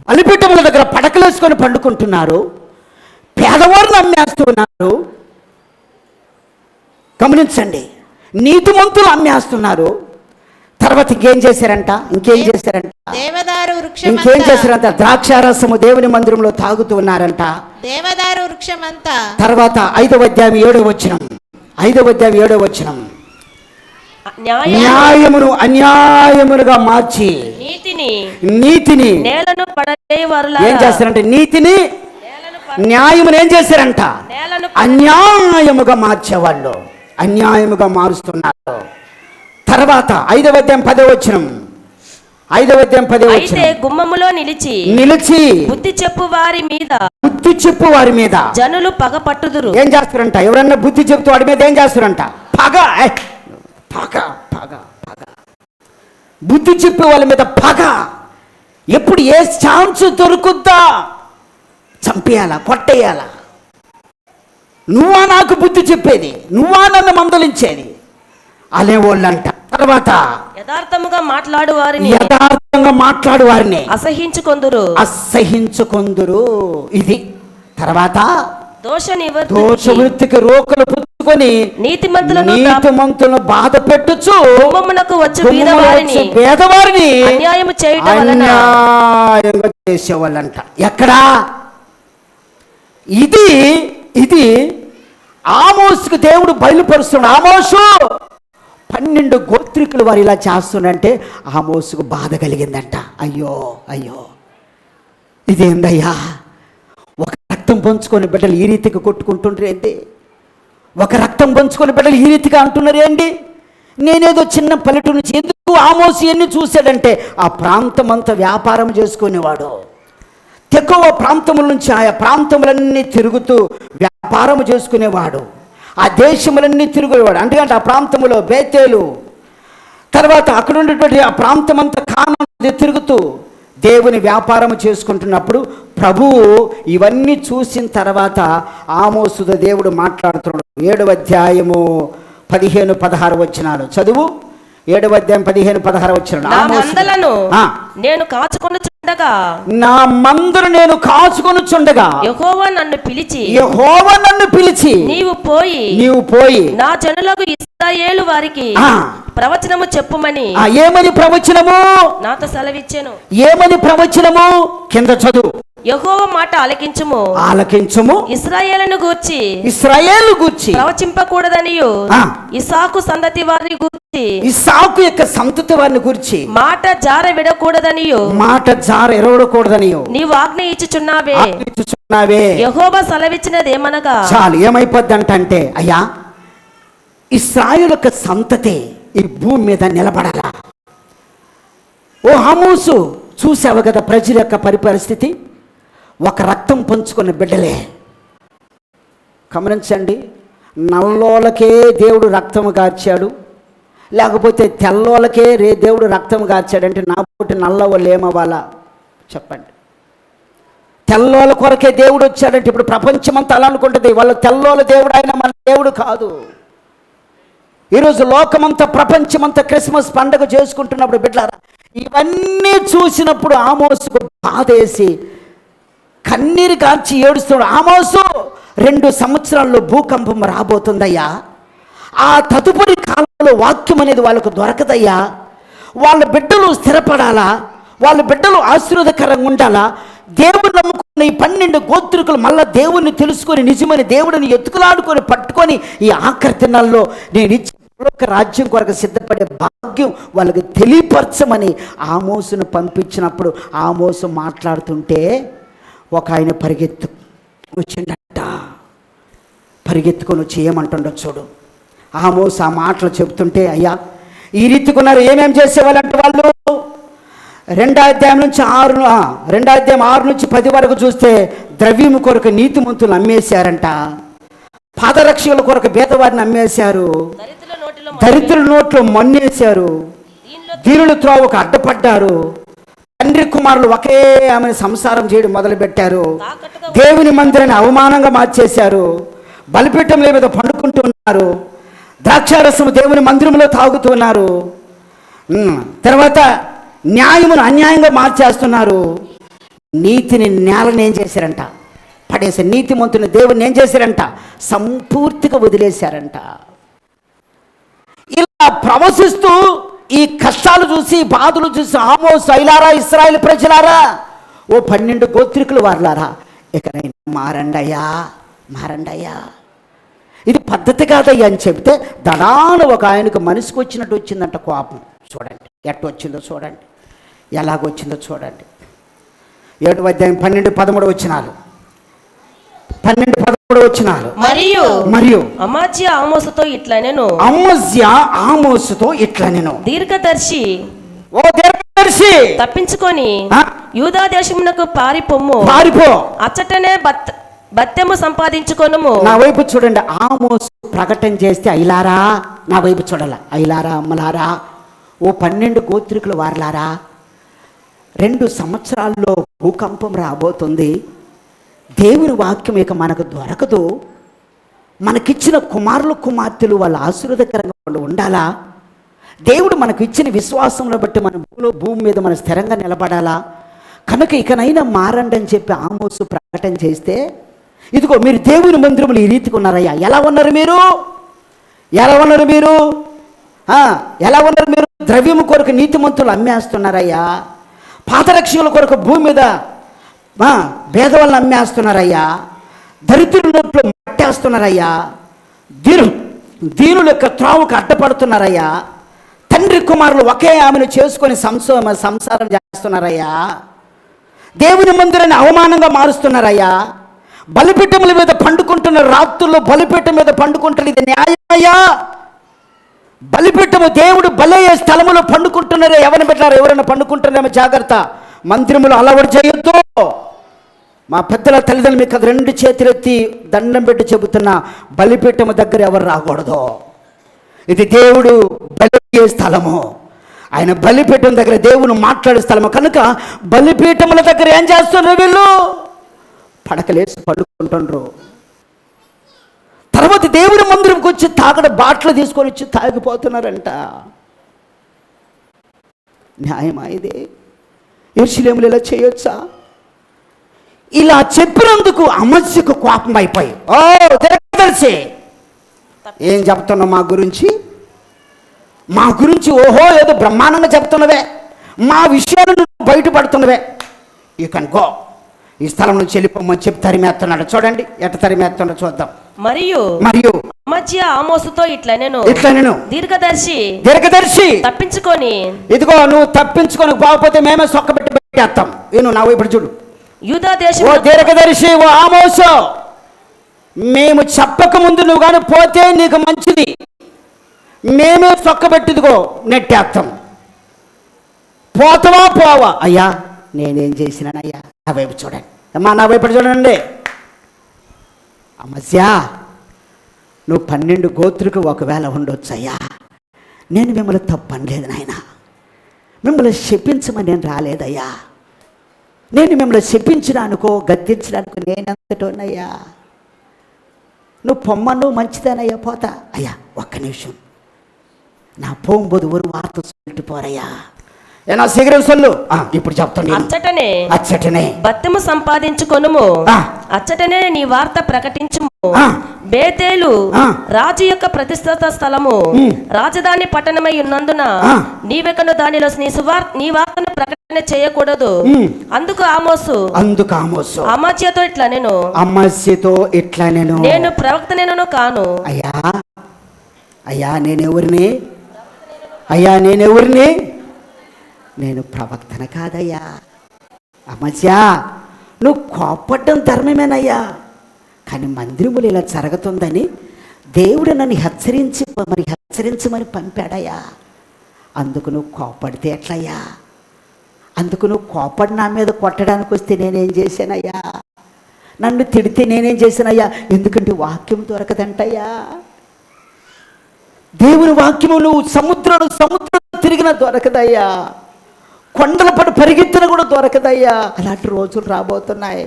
బలిపీఠముల దగ్గర పడకలేసుకొని పండుకుంటున్నారు. పేదవారిని అమ్మేస్తున్నారు. గమనించండి, నీతిమంతులు అమ్మేస్తున్నారు. తర్వాత ఇంకేం చేశారంట? దేవదారు ఇంకేం చేశారంట? ద్రాక్షారసము దేవుని మందిరంలో తాగుతూ ఉన్నారంట. దేవదారు వృక్షమంతా. తర్వాత 5వ అధ్యాయం 7వ వచనం, న్యాయమును అన్యాయమునుగా మార్చి నీతిని నేలను ఏం చేస్తారంటే? నీతిని న్యాయమును ఏం చేశారంట? అన్యాయముగా మార్చేవాళ్ళు, అన్యాయముగా మారుస్తున్నారు. తర్వాత 5వ అధ్యాయం 10వ వచనం, అయితే గుమ్మములో నిలిచి బుద్ధి చెప్పు వారి మీద జనులు పగ పట్టుదురు. ఏం చేస్తారంట? ఎవరన్నా బుద్ధి చెప్తూ వాడి మీద ఏం చేస్తారంట? పగ. బుద్ధి చెప్పే వాళ్ళ మీద పగ. ఎప్పుడు ఏ ఛాన్స్ దొరుకుద్దా చంపేయాలా, కొట్టేయాలా? నువ్వా నాకు బుద్ధి చెప్పేది, నువ్వా నన్ను మందలించేది అనేవాళ్ళంట. తర్వాత యథార్థంగా మాట్లాడు వారిని అసహించుకొందురు. ఇది తర్వాత దోష వృత్తికి రోకలు పుచ్చుకొని నీతిమంతులను బాధ పెట్టుచు పేదవారిని అన్యాయంగా చేసేవాళ్ళంట. ఎక్కడా? ఇది ఆమోసుకు దేవుడు బయలుపరుస్తున్నాడు. ఆమోసు 12 గోత్రికులు వారు ఇలా చేస్తుందంటే ఆమోసుకు బాధ కలిగిందంట. అయ్యో ఇదేందయ్యా, ఒక రక్తం పంచుకొని బిడ్డలు ఈ రీతికి కొట్టుకుంటుండ్రు ఏంటి? ఒక రక్తం పంచుకొని బిడ్డలు ఈ రీతిగా అంటున్నారు ఏంటి? నేనేదో చిన్న పల్లెటూరు నుంచి ఎందుకు ఆమోసు ఎన్ని చూశాడంటే ఆ ప్రాంతం అంతా వ్యాపారం చేసుకునేవాడు. తెక్కువ ప్రాంతముల నుంచి ఆయా ప్రాంతములన్నీ తిరుగుతూ వ్యాపారం చేసుకునేవాడు. ఆ దేశములన్నీ తిరుగునేవాడు. అందుకంటే ఆ ప్రాంతంలో బేతేలు, తర్వాత అక్కడ ఉన్నటువంటి ఆ ప్రాంతం అంతా కానాను తిరుగుతూ దేవుని వ్యాపారం చేసుకుంటున్నప్పుడు ప్రభువు ఇవన్నీ చూసిన తర్వాత ఆమోసుతో దేవుడు మాట్లాడుతున్నాడు. 7వ అధ్యాయము 15-16 వచనాలు చదువు. 7వ అధ్యాయం 15-16 వచనాలు. నా మందలను నేను కాచుకొనుచుండగా యెహోవా నన్ను పిలిచి నీవు పోయి నా జనులకు ఇశ్రాయేలు వారికి ప్రవచనము చెప్పుమని. ఏమని ప్రవచనము? నాతో సెలవిచ్చెను. ఏమని ప్రవచనము? కింద చదువు. యెహోవా మాట ఆలకించుము. ఇశ్రాయేలును గూర్చి ప్రవచింపకూడదనియు ఇస్సాకు సంతతి వారిని గూర్చి ఇస్సాకు యొక్క సంతతి వారిని గూర్చి మాట జార విడకూడదనియు నీవు ఆజ్ఞ ఇచ్చుచున్నావే. యెహోవా సెలవిచ్చినదేమనగా చాలు. ఏమైపోద్దంటే అయ్యా, ఇశ్రాయేలు యొక్క సంతతి ఈ భూమి మీద నిలబడాలా? ఓ ఆమోసు, చూసావు కదా ప్రజల యొక్క పరిస్థితి. ఒక రక్తం పంచుకున్న బిడ్డలే. గమనించండి, నల్లోలకే దేవుడు రక్తం గార్చాడు, లేకపోతే తెల్లోలకే దేవుడు రక్తం గార్చాడంటే నా పోటీ నల్ల వాళ్ళు ఏమవ్వాలా చెప్పండి? తెల్లోల కొరకే దేవుడు వచ్చాడంటే ఇప్పుడు ప్రపంచమంతా అలా అనుకుంటుంది, వాళ్ళ తెల్లోల దేవుడు, ఆయన మన దేవుడు కాదు. ఈరోజు లోకమంతా ప్రపంచమంతా క్రిస్మస్ పండుగ చేసుకుంటున్నప్పుడు బిడ్డలారా, ఇవన్నీ చూసినప్పుడు ఆమోసుకు బాధేసి కన్నీరు కార్చి ఏడుస్తున్నాడు. ఆమోసు, 2 సంవత్సరాల్లో భూకంపం రాబోతుందయ్యా. ఆ తదుపరి కాలంలో వాక్యం అనేది వాళ్ళకు దొరకదయ్యా. వాళ్ళ బిడ్డలు స్థిరపడాలా, వాళ్ళ బిడ్డలు ఆశీర్వాదకరంగా ఉండాలా. దేవుడు నమ్ముకున్న ఈ 12 గోత్రికులు మళ్ళా దేవుణ్ణి తెలుసుకొని నిజమైన దేవుడిని ఎత్తుకులాడుకొని పట్టుకొని ఈ ఆఖరి దినాల్లో నేను ఇచ్చే రాజ్యం కొరకు సిద్ధపడే భాగ్యం వాళ్ళకి తెలియపరచమని ఆమోసును పంపించినప్పుడు ఆమోసు మాట్లాడుతుంటే ఒక ఆయన పరిగెత్తుకొని వచ్చి ఏమంటుండో చూడు. ఆమోసు ఆ మాటలు చెబుతుంటే, అయ్యా ఈ రీతికున్నారు, ఏమేం చేసేవాళ్ళంటే వాళ్ళు 2వ అధ్యాయం 6 నుంచి 10 వరకు చూస్తే ద్రవ్యము కొరకు నీతిమంతులు అమ్మేశారంట, పాదరక్షకుల కొరకు బేదవారిని అమ్మేశారు, దరిద్రుల నోట్లో మన్నేశారు, దీనుల త్రోవకు అడ్డపడ్డారు, తండ్రి కుమారులు ఒకే ఆమెను సంసారం చేయడం మొదలుపెట్టారు, దేవుని మందిరాన్ని అవమానంగా మార్చేశారు, బలిపీఠంల మీద పండుకుంటూ ఉన్నారు, ద్రాక్షారసము దేవుని మందిరంలో తాగుతున్నారు, తర్వాత న్యాయమును అన్యాయంగా మార్చేస్తున్నారు, నీతిని నేలని ఏం చేశారంట పడేసి, నీతిమంతుని దేవుని ఏం చేశారంట సంపూర్తిగా వదిలేశారంట. ప్రవశిస్తూ ఈ కష్టాలు చూసి, బాధలు చూసి, ఆమోసు, ఐలారా, ఇశ్రాయేలు ప్రజలారా, ఓ 12 గోత్రికులు వారులారా, ఇకనైనా మారండయ్యా, మారండయ్యా, ఇది పద్ధతి కాదయ్యా అని చెబితే దడాను ఒక ఆయనకు మనసుకు వచ్చినట్టు వచ్చిందంట కోపం. చూడండి ఎట్టు వచ్చిందో చూడండి, ఎలాగొచ్చిందో చూడండి. 7వ అధ్యాయం 12-13 వచనాలు. 12-13 వచనాలు. మరియు అమజ్య ఆమోసుతో ఇట్లా నేను, అమజ్య ఆమోసుతో ఇట్లా నేను, దీర్ఘదర్శి, ఓ దీర్ఘదర్శి, తప్పించుకొని ఆ? యూదా దేశమునకు పారిపొమ్ము, పారిపో, అచ్చటనే బత్తెము సంపాదించుకొనుము. నా వైపు చూడండి. ఆమోసు ప్రకటన చేస్తే ఐలారా, నా వైపు చూడాల, ఐలారా, అమ్మలారా, ఓ 12 గోత్రికులు వారలారా, 2 సంవత్సరాల్లో భూకంపం రాబోతుంది. దేవుని వాక్యం ఇక మనకు దొరకదు. మనకిచ్చిన కుమారులు కుమార్తెలు వాళ్ళ ఆశీర్వాదకరంగా వాళ్ళు ఉండాలా? దేవుడు మనకు ఇచ్చిన విశ్వాసంలో బట్టి మన భూమి మీద మనం స్థిరంగా నిలబడాలా? కనుక ఇకనైనా మారండి అని చెప్పి ఆమోసు ప్రకటన చేస్తే, ఇదిగో మీరు దేవుని మందిరములు ఈ రీతికి ఉన్నారయ్యా. ఎలా ఉన్నారు మీరు? ఎలా ఉన్నారు మీరు? ఎలా ఉన్నారు మీరు? ద్రవ్యము కొరకు నీతిమంతులు అమ్మేస్తున్నారయ్యా. పాతరక్షకుల కొరకు భూమి మీద భేదవాళ్ళని అమ్మేస్తున్నారయ్యా. దరిద్రుల నోట్లో మట్టేస్తున్నారయ్యా. దీనుల యొక్క త్రావుకు అడ్డపడుతున్నారయ్యా. తండ్రి కుమారులు ఒకే ఆమెను చేసుకొని సంసారం చేస్తున్నారయ్యా. దేవుని మందిరాన్ని అవమానంగా మారుస్తున్నారయ్యా. బలిపీఠముల మీద పండుకుంటున్న రాత్రుల్లో బలిపీఠం మీద పండుకుంటున్న ఇది న్యాయమయ్యా? బలిపీఠము దేవుడు బలయ్యే స్థలములో పండుకుంటున్నారే. ఎవరిని పెట్టారు? ఎవరైనా పండుకుంటున్నారేమో జాగ్రత్త. మందిరములు అలవాటు చేయొద్దు. మా పెద్దల తల్లిదండ్రులు మీకు 2 చేతులెత్తి దండం పెట్టి చెబుతున్నా, బలిపీఠము దగ్గర ఎవరు రాకూడదు. ఇది దేవుడు బలయ్యే స్థలము. ఆయన బలిపీఠం దగ్గర దేవుడు మాట్లాడే స్థలము. కనుక బలిపీఠముల దగ్గర ఏం చేస్తున్నారు? వీళ్ళు పడకలేసి పడుకుంటుండ్రు. తర్వాత దేవుని మందిరంకి వచ్చి బాటలు తీసుకొని వచ్చి తాగిపోతున్నారంట. న్యాయమా ఇది? యెరూషలేములో ఇలా చేయొచ్చా? ఇలా చెప్పినందుకు అమజ్యకు కోపం అయిపోయి, ఓ దీర్ఘదర్శి, ఏం చెప్తున్నావు మా గురించి? మా గురించి ఓహో ఏదో బ్రహ్మాండంగా చెప్తున్నవే, మా విషయాలు నువ్వు బయటపడుతున్నవే, యూ కెన్ గో, ఈ స్థలం నుంచి వెళ్ళిపోమని చెప్పి తరిమేస్తున్నాడు. చూడండి ఎట్ట తరిమేస్తున్నాడు చూద్దాం. మరియు అమజ్య ఆమోసుతో ఇట్లా నేను దీర్ఘదర్శి తప్పించుకొని, ఇదిగో నువ్వు తప్పించుకొని పోకపోతే మేమే సొక్కబెట్టి పెట్టేస్తాం. నేను నా వైపు చూడు. యూదా దేశం, ఓ దీర్ఘదర్శి, ఓ ఆమోసు, మేము చెప్పక ముందు నువ్వు కానీ పోతే నీకు మంచిది, మేమే సొక్కబెట్టిదిగో నెట్టేస్తాం. పోతావా పోవా? అయ్యా నేనేం చేసినానయ్యా? నా వైపు చూడండి అమ్మా, నా వైపు చూడండి. అమజ్యా, నువ్వు 12 గోత్రుకు ఒకవేళ ఉండొచ్చు అయ్యా. నేను మిమ్మల్ని తప్పనలేదు నాయన, మిమ్మల్ని శపించమని నేను రాలేదయ్యా. నేను మిమ్మల్ని శపించడానికో గద్దించడానికో నేనంతటోనయ్యా. నువ్వు పొమ్మను మంచిదేనయ్యా, పోతా అయ్యా. ఒక్క నిమిషం, నా పోంబోదు ఒక వార్త சொல்லிட்டு పోరయ్యా. ఏనా సిగరెట్ సొల్లు. ఇప్పుడు చెప్తాను. అచ్చటనే బత్తెము సంపాదించుకొనుము, అచ్చటనే నీ వార్త ప్రకటించుము. బేతేలు రాజు యొక్క ప్రతిష్ఠిత స్థలము, రాజధాని పట్టణమై ఉన్నందున నీవెకను దానిలో నీ వార్తను ప్రకటన చేయకూడదు. అందుకు ఆమోసు అమజ్యతో ఇట్లా నేను ప్రవక్తనేను కాను. అయ్యా నేనెవరిని? నేను ప్రవక్తన కాదయ్యా. అమజ్యా, నువ్వు కోపడ్డం ధర్మమేనయ్యా, కానీ మందిరములు ఇలా జరుగుతుందని దేవుడు నన్ను హెచ్చరించమని పంపాడయ్యా. అందుకు నువ్వు కోపడితే ఎట్లయ్యా? అందుకు నువ్వు కోపడి నా మీద కొట్టడానికి వస్తే నేనేం చేశానయ్యా? నన్ను తిడితే నేనేం చేశానయ్యా? ఎందుకంటే వాక్యం దొరకదంటయ్యా. దేవుని వాక్యము నువ్వు సముద్రం తిరిగినా దొరకదయ్యా. కొండల పడి పరిగెత్తిన కూడా దొరకదయ్యా. అలాంటి రోజులు రాబోతున్నాయి.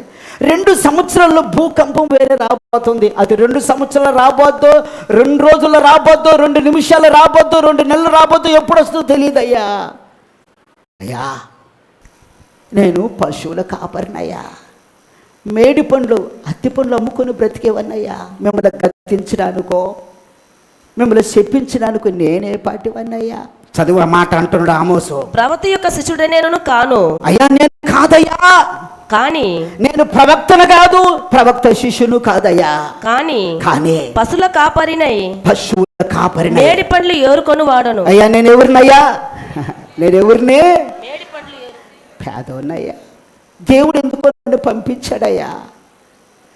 2 సంవత్సరాల్లో భూకంపం వేరే రాబోతుంది. అది 2 సంవత్సరాలు రాబోద్దు, 2 రోజుల్లో రాబోద్దు, 2 నిమిషాలు రాబోద్దు, 2 నెలలు రాబోద్దు, ఎప్పుడు వస్తుందో తెలియదయ్యా. అయ్యా, నేను పశువుల కాపరినయ్యా. మేడి పండ్లు, అత్తి పండ్లు అమ్ముకొని బ్రతికేవన్నయ్యా. మిమ్మల్ని గద్దించడానికో మిమ్మల్ని చెప్పించడానికి నేనే పాటివన్నయ్యా. చదువు ఆ మాట అంటున్నాడు ఆమోసు. ప్రవక్త యొక్క శిష్యుడే నేను కాను. అయ్యా నేను కాదయ్యా, కానీ నేను ప్రవక్తను కాదు, ప్రవక్త శిష్యును కాదయ్యా, కానీ కానీ పశువుల కాపరినై పశువుల కాపరిని మేడి పండ్లు ఏరుకొని వాడను. అయ్యా నేను ఎవరినయ్యా, నేను ఎవరిని? మేడి పండ్లు పేదోన్నయ్యా. దేవుడు ఎందుకో నన్ను పంపించాడయ్యా.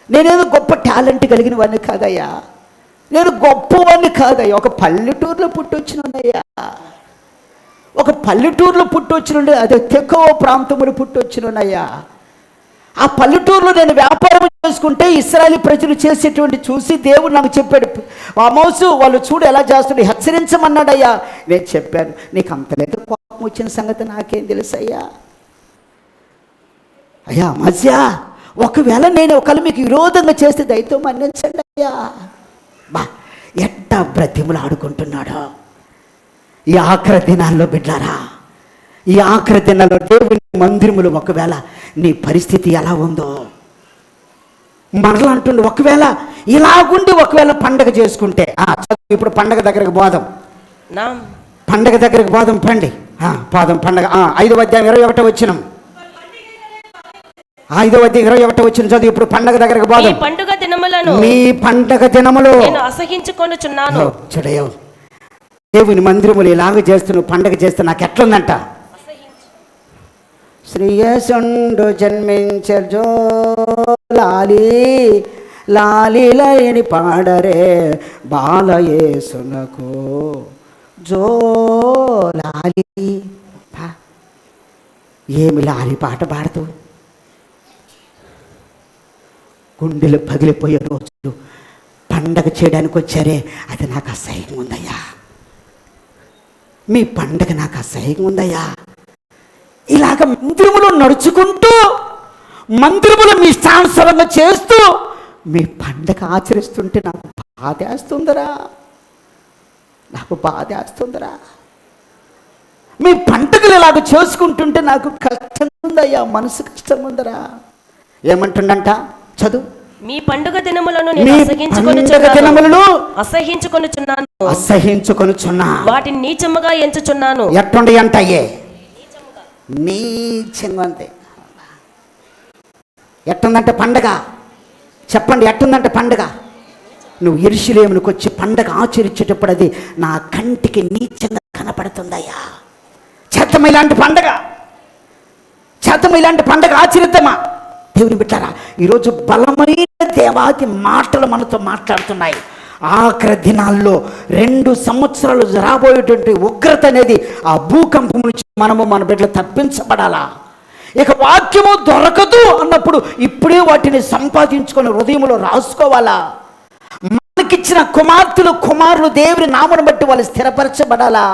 నేనేదో గొప్ప టాలెంట్ కలిగిన వాడిని కాదయ్యా, నేను గొప్పవాడిని కాదయ్యా. ఒక పల్లెటూరులో పుట్టొచ్చినయ్యా, ఒక పల్లెటూరులో పుట్టొచ్చినండి, అదే తెక్కవ ప్రాంతంలో పుట్టొచ్చినయ్యా. ఆ పల్లెటూరులో నేను వ్యాపారం చేసుకుంటే ఇశ్రాయేలు ప్రజలు చేసేటువంటి చూసి దేవుడు నాకు చెప్పాడు, ఆమోసు వాళ్ళు చూడు ఎలా చేస్తుండే, హెచ్చరించమన్నాడయ్యా. నేను చెప్పాను, నీకు అంత లేదు కోపం వచ్చిన సంగతి నాకేం తెలుసయ్యా. అయ్యా మధ్య ఒకవేళ నేను ఒకవేళ మీకు విరోధంగా చేస్తే దయతో మన్నించండి అయ్యా. బా ఎట్టా బ్రతిములు ఆడుకుంటున్నాడో ఈ ఆఖరి దినాల్లో బిడ్డారా. ఈ ఆఖరి దినాల్లో దేవుని మందిరములు ఒకవేళ నీ పరిస్థితి ఎలా ఉందో మరలా అంటుండే. ఒకవేళ ఇలాగుండి ఒకవేళ పండగ చేసుకుంటే ఇప్పుడు పండగ దగ్గరకు పోదాం, పండగ దగ్గరకు పోదాం పండి పోదాం పండగ 5వ అధ్యాయం 21వ వచనం, 5వ అధ్యాయం 21వ వచనం చదువు. ఇప్పుడు పండగ దగ్గరకు పోదాం. పండుగ దినములను మీ పండగ దినములు నేను అసహించుకొనుచున్నాను. చూడయో దేవుని మందిరములు ఇలాగ చేస్తూ పండగ చేస్తే నాకు ఎట్లుందంట. శ్రీయసుండు జన్మించో లాలి లాలిలని పాడరే బాలయేసునకు జో లాలి. ఏమి లాలి పాట పాడుతూ గుండెలు పగిలిపోయే రోజులు పండగ చేయడానికి వచ్చారే, అది నాకు అసహ్యం ఉందయ్యా. మీ పండగ నాకు అసహ్యం ఉందయ్యా. ఇలాగ మందిరములో నడుచుకుంటూ మందిరములో మీ ఇష్టానుసారంగా చేస్తూ మీ పండగ ఆచరిస్తుంటే నాకు బాధేస్తుందరా, నాకు బాధేస్తుందరా. మీ పండుగలు ఇలాగ చేసుకుంటుంటే నాకు కష్టం ఉందయ్యా, మనసు కష్టం ఉందరా. ఏమంటుండంట చదువు. మీ పండుగ దినములను అసహించుకొనుచున్నా, వాటిని నీచముగా ఎంచుచున్నాను. ఎట్టుండి అంటయ్యే నీచంగా అంతే. ఎట్టుందంటే పండగ చెప్పండి, ఎట్టుందంటే పండగ. నువ్వు యెరూషలేమునకు వచ్చి పండగ ఆచరించేటప్పుడు అది నా కంటికి నీచంగా కనపడుతుందయ్యా. చేద్దామా ఇలాంటి పండగ, చేద్దామా ఇలాంటి పండగ ఆచరిద్దామా. దేవుని బిడ్డలారా, ఈరోజు బలమైన దేవాది మాటలు మనతో మాట్లాడుతున్నాయి. ఆఖరి దినాల్లో 2 సంవత్సరాలు రాబోయేటువంటి ఉగ్రత అనేది ఆ భూకంపం నుంచి మనము మన బిడ్డలు తప్పించబడాలా. ఇక వాక్యము దొరకదు అన్నప్పుడు ఇప్పుడే వాటిని సంపాదించుకొని హృదయంలో రాసుకోవాలా. మనకిచ్చిన కుమారులు దేవుని నామను బట్టి వాళ్ళు స్థిరపరచబడాలా.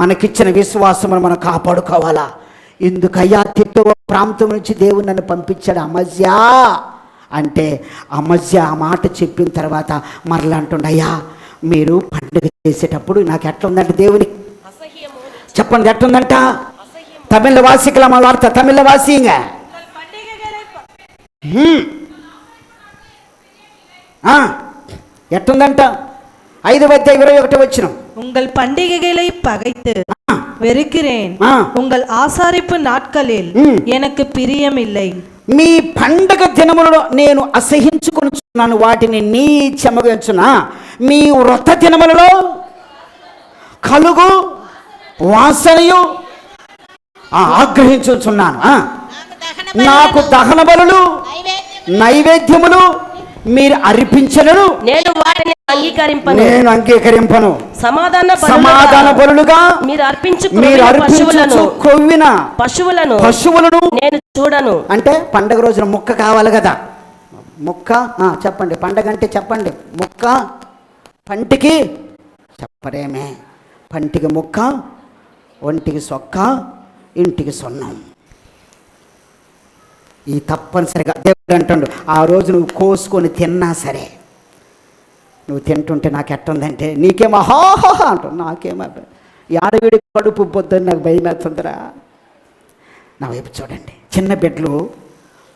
మనకిచ్చిన విశ్వాసమును మనం కాపాడుకోవాలా. ఎందుకయ్యా తెక్కవ ప్రాంతం నుంచి దేవుడు నన్ను పంపించాడు అమజ్యా అంటే, అమజ్యా ఆ మాట చెప్పిన తర్వాత మరలా అంటుండ, అయ్యా మీరు పండుగ చేసేటప్పుడు నాకు ఎట్లా ఉందంటే దేవుని చెప్పండి ఎట్లుందంట. తమిళ వాసికల మా వార్త తమిళ వాసిங்க ఎట్లుందంట. 5వ అధ్యాయం 21వ వచనం. உங்கள் பண்டிகைகளை பகைத்து வெறுக்கிறேன், உங்கள் ஆசாரிப்பு நாட்களில் எனக்கு பிரியமில்லை. మీ పండగ దినములలో నేను అసహించుకొనుచున్నాను, వాటిని నీచముగా ఎంచునా. మీ వ్రత దినములలో కలుగు వాసనయు ఆగ్రహించుచున్నాను. నాకు దహన బలులు నైవేద్యములు మీరు అర్పించను, నేను వాటిని అంగీకరింపను. సమాధాన బలులుగా మీరు అర్పించు కొవ్విన పశువులను నేను చూడను. అంటే పండగ రోజున ముక్క కావాలి కదా. ముక్క చెప్పండి, పండగ అంటే చెప్పండి. ముక్క పంటికి చెప్పరేమే, పంటికి ముక్క, ఒంటికి సొక్క, ఇంటికి సొన్నం. ఈ తప్పనిసరిగా దేవుడు అంటుండు, ఆ రోజు నువ్వు కోసుకొని తిన్నా సరే, నువ్వు తింటుంటే నాకు ఎట్టుందంటే నీకేమో హాహా అంటు, నాకేమో ఆడవిడి కడుపు పొద్దున్న నాకు భయం వేస్తుందిరా. నా వైపు చూడండి, చిన్న బిడ్డలు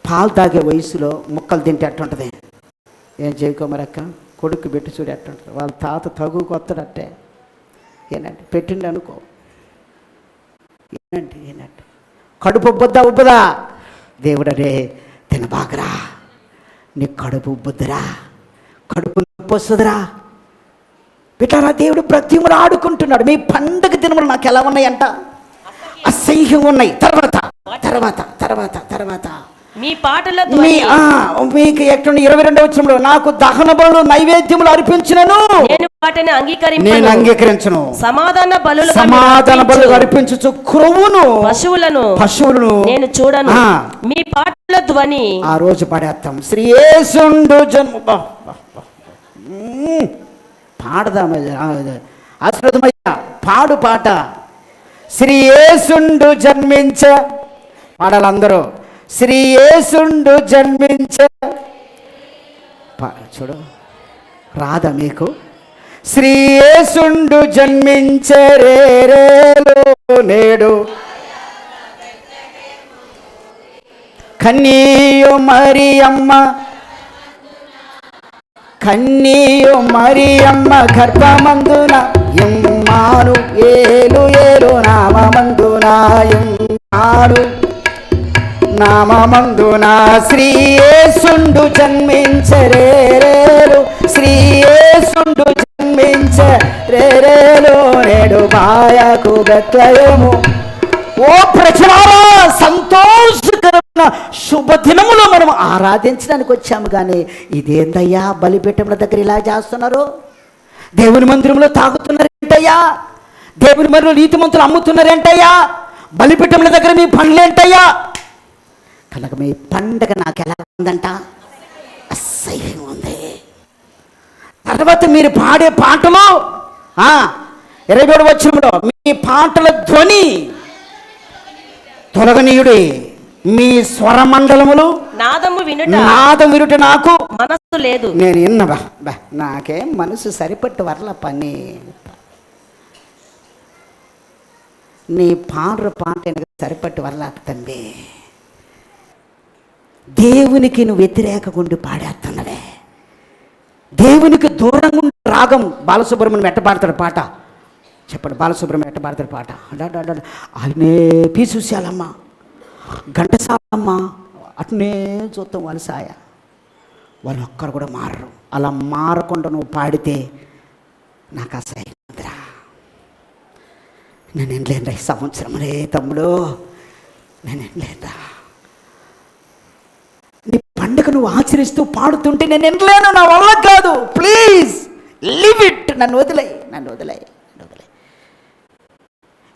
పాలు తాగే వయసులో ముక్కలు తింటే ఎట్టుంటుంది. ఏం చేయకోమరక్క కొడుకు పెట్టి చూడు ఎట్టుంటారు. వాళ్ళ తాత తగుకొత్తడట్టే. ఏనండి పెట్టిండి అనుకో. ఏనండి కడుపు ఉబ్బుద్దా దేవుడనే తినబాకరా, నీ కడుపు ఉబ్బుద్దురా, కడుపు నొప్పి వస్తుందిరా బిడ్డారా. దేవుడు ప్రతిమలు ఆడుకుంటున్నాడు. మీ పండుగ దినములు నాకు ఎలా ఉన్నాయంట? అసహ్యం ఉన్నాయి. తర్వాత తర్వాత తర్వాత తర్వాత మీ పాటల మీకు ఎక్కడ 22వ వచనంలో నాకు దహన బలులు నైవేద్యములు అర్పించినను నేను వాటిని నేను అంగీకరించను. సమాధాన బలులు అర్పించుచు క్రొవ్వును పశువులను నేను చూడను. మీ పాటల ధ్వని ఆ రోజు పడేస్తాం. శ్రీ యేసుండు జన్మ పాడదాం. ఆశ్రదమయ్యా పాడు పాట. శ్రీ యేసుండు జన్మించ పాడాలందరూ. శ్రీ యేసుండు జన్మించ చూడు రాదా మీకు? శ్రీ యేసుండు జన్మించరేరేలో నేడు కన్నీయు మరియమ్మ గర్భమందున ఇమ్మాను ఏలు నామమందున ఇమ్మాను నామమందున శ్రీ యేసుండు జన్మించరేరేలు శ్రీ యేసుండు జన్మించరేరేలు నేడు మాయకు బెత్లెహేము. ఓ ప్రజలారా, సంతోషకరమైన శుభదినములో మనం ఆరాధించడానికి వచ్చాము. కానీ ఇదేందయ్యా బలిపీఠముల దగ్గర ఇలా చేస్తున్నారు? దేవుని మందిరంలో తాగుతున్నారేంటయ్యా? దేవుని మందిరంలో నీతిమంతులు అమ్ముతున్నారేంటయ్యా? బలిపీఠముల దగ్గర మీ పనులేంటయ్యా? కనుక మీ పండగ నాకు ఎలా ఉందంట? అసహ్యం ఉంది. తర్వాత మీరు పాడే పాటలు 27వ వచనంలో మీ పాటల ధ్వని తొలగనీయుడి, మీ స్వరమండలములు నాదం వినుట నాకు మనస్సు లేదు. నేను విన్నబా నాకేం మనసు సరిపట్టు వర్ల పని. నీ పాడు పాట సరిపట్టు వర్ల తండ్రి. దేవునికి నువ్వు వ్యతిరేకగుండి పాడేస్తున్నవే. దేవునికి దూరంగా ఉండి రాగం. బాలసుబ్రహ్మణ్యం ఎట్ట పాడతాడు పాట చెప్పండి. బాలసుబ్రహ్మణ్యం ఎట్ట పాడతాడు పాట? ఆయనే పీసూసాలమ్మ, ఘంటసాలమ్మ అట్నే చూస్తాం. వాళ్ళ సాయ వాళ్ళు ఒక్కరు కూడా మారరు. అలా మారకుండా నువ్వు పాడితే నాకు అసహ్యంరా. నేను ఎండలేనురా ఈ సంవత్సరం రే తమ్ముడు, నేను ఎండలేనురా. నీ పండుగ నువ్వు ఆచరిస్తూ పాడుతుంటే నేను ఎండలేను, నా వల్ల కాదు. Please live it. నన్ను వదిలేయి.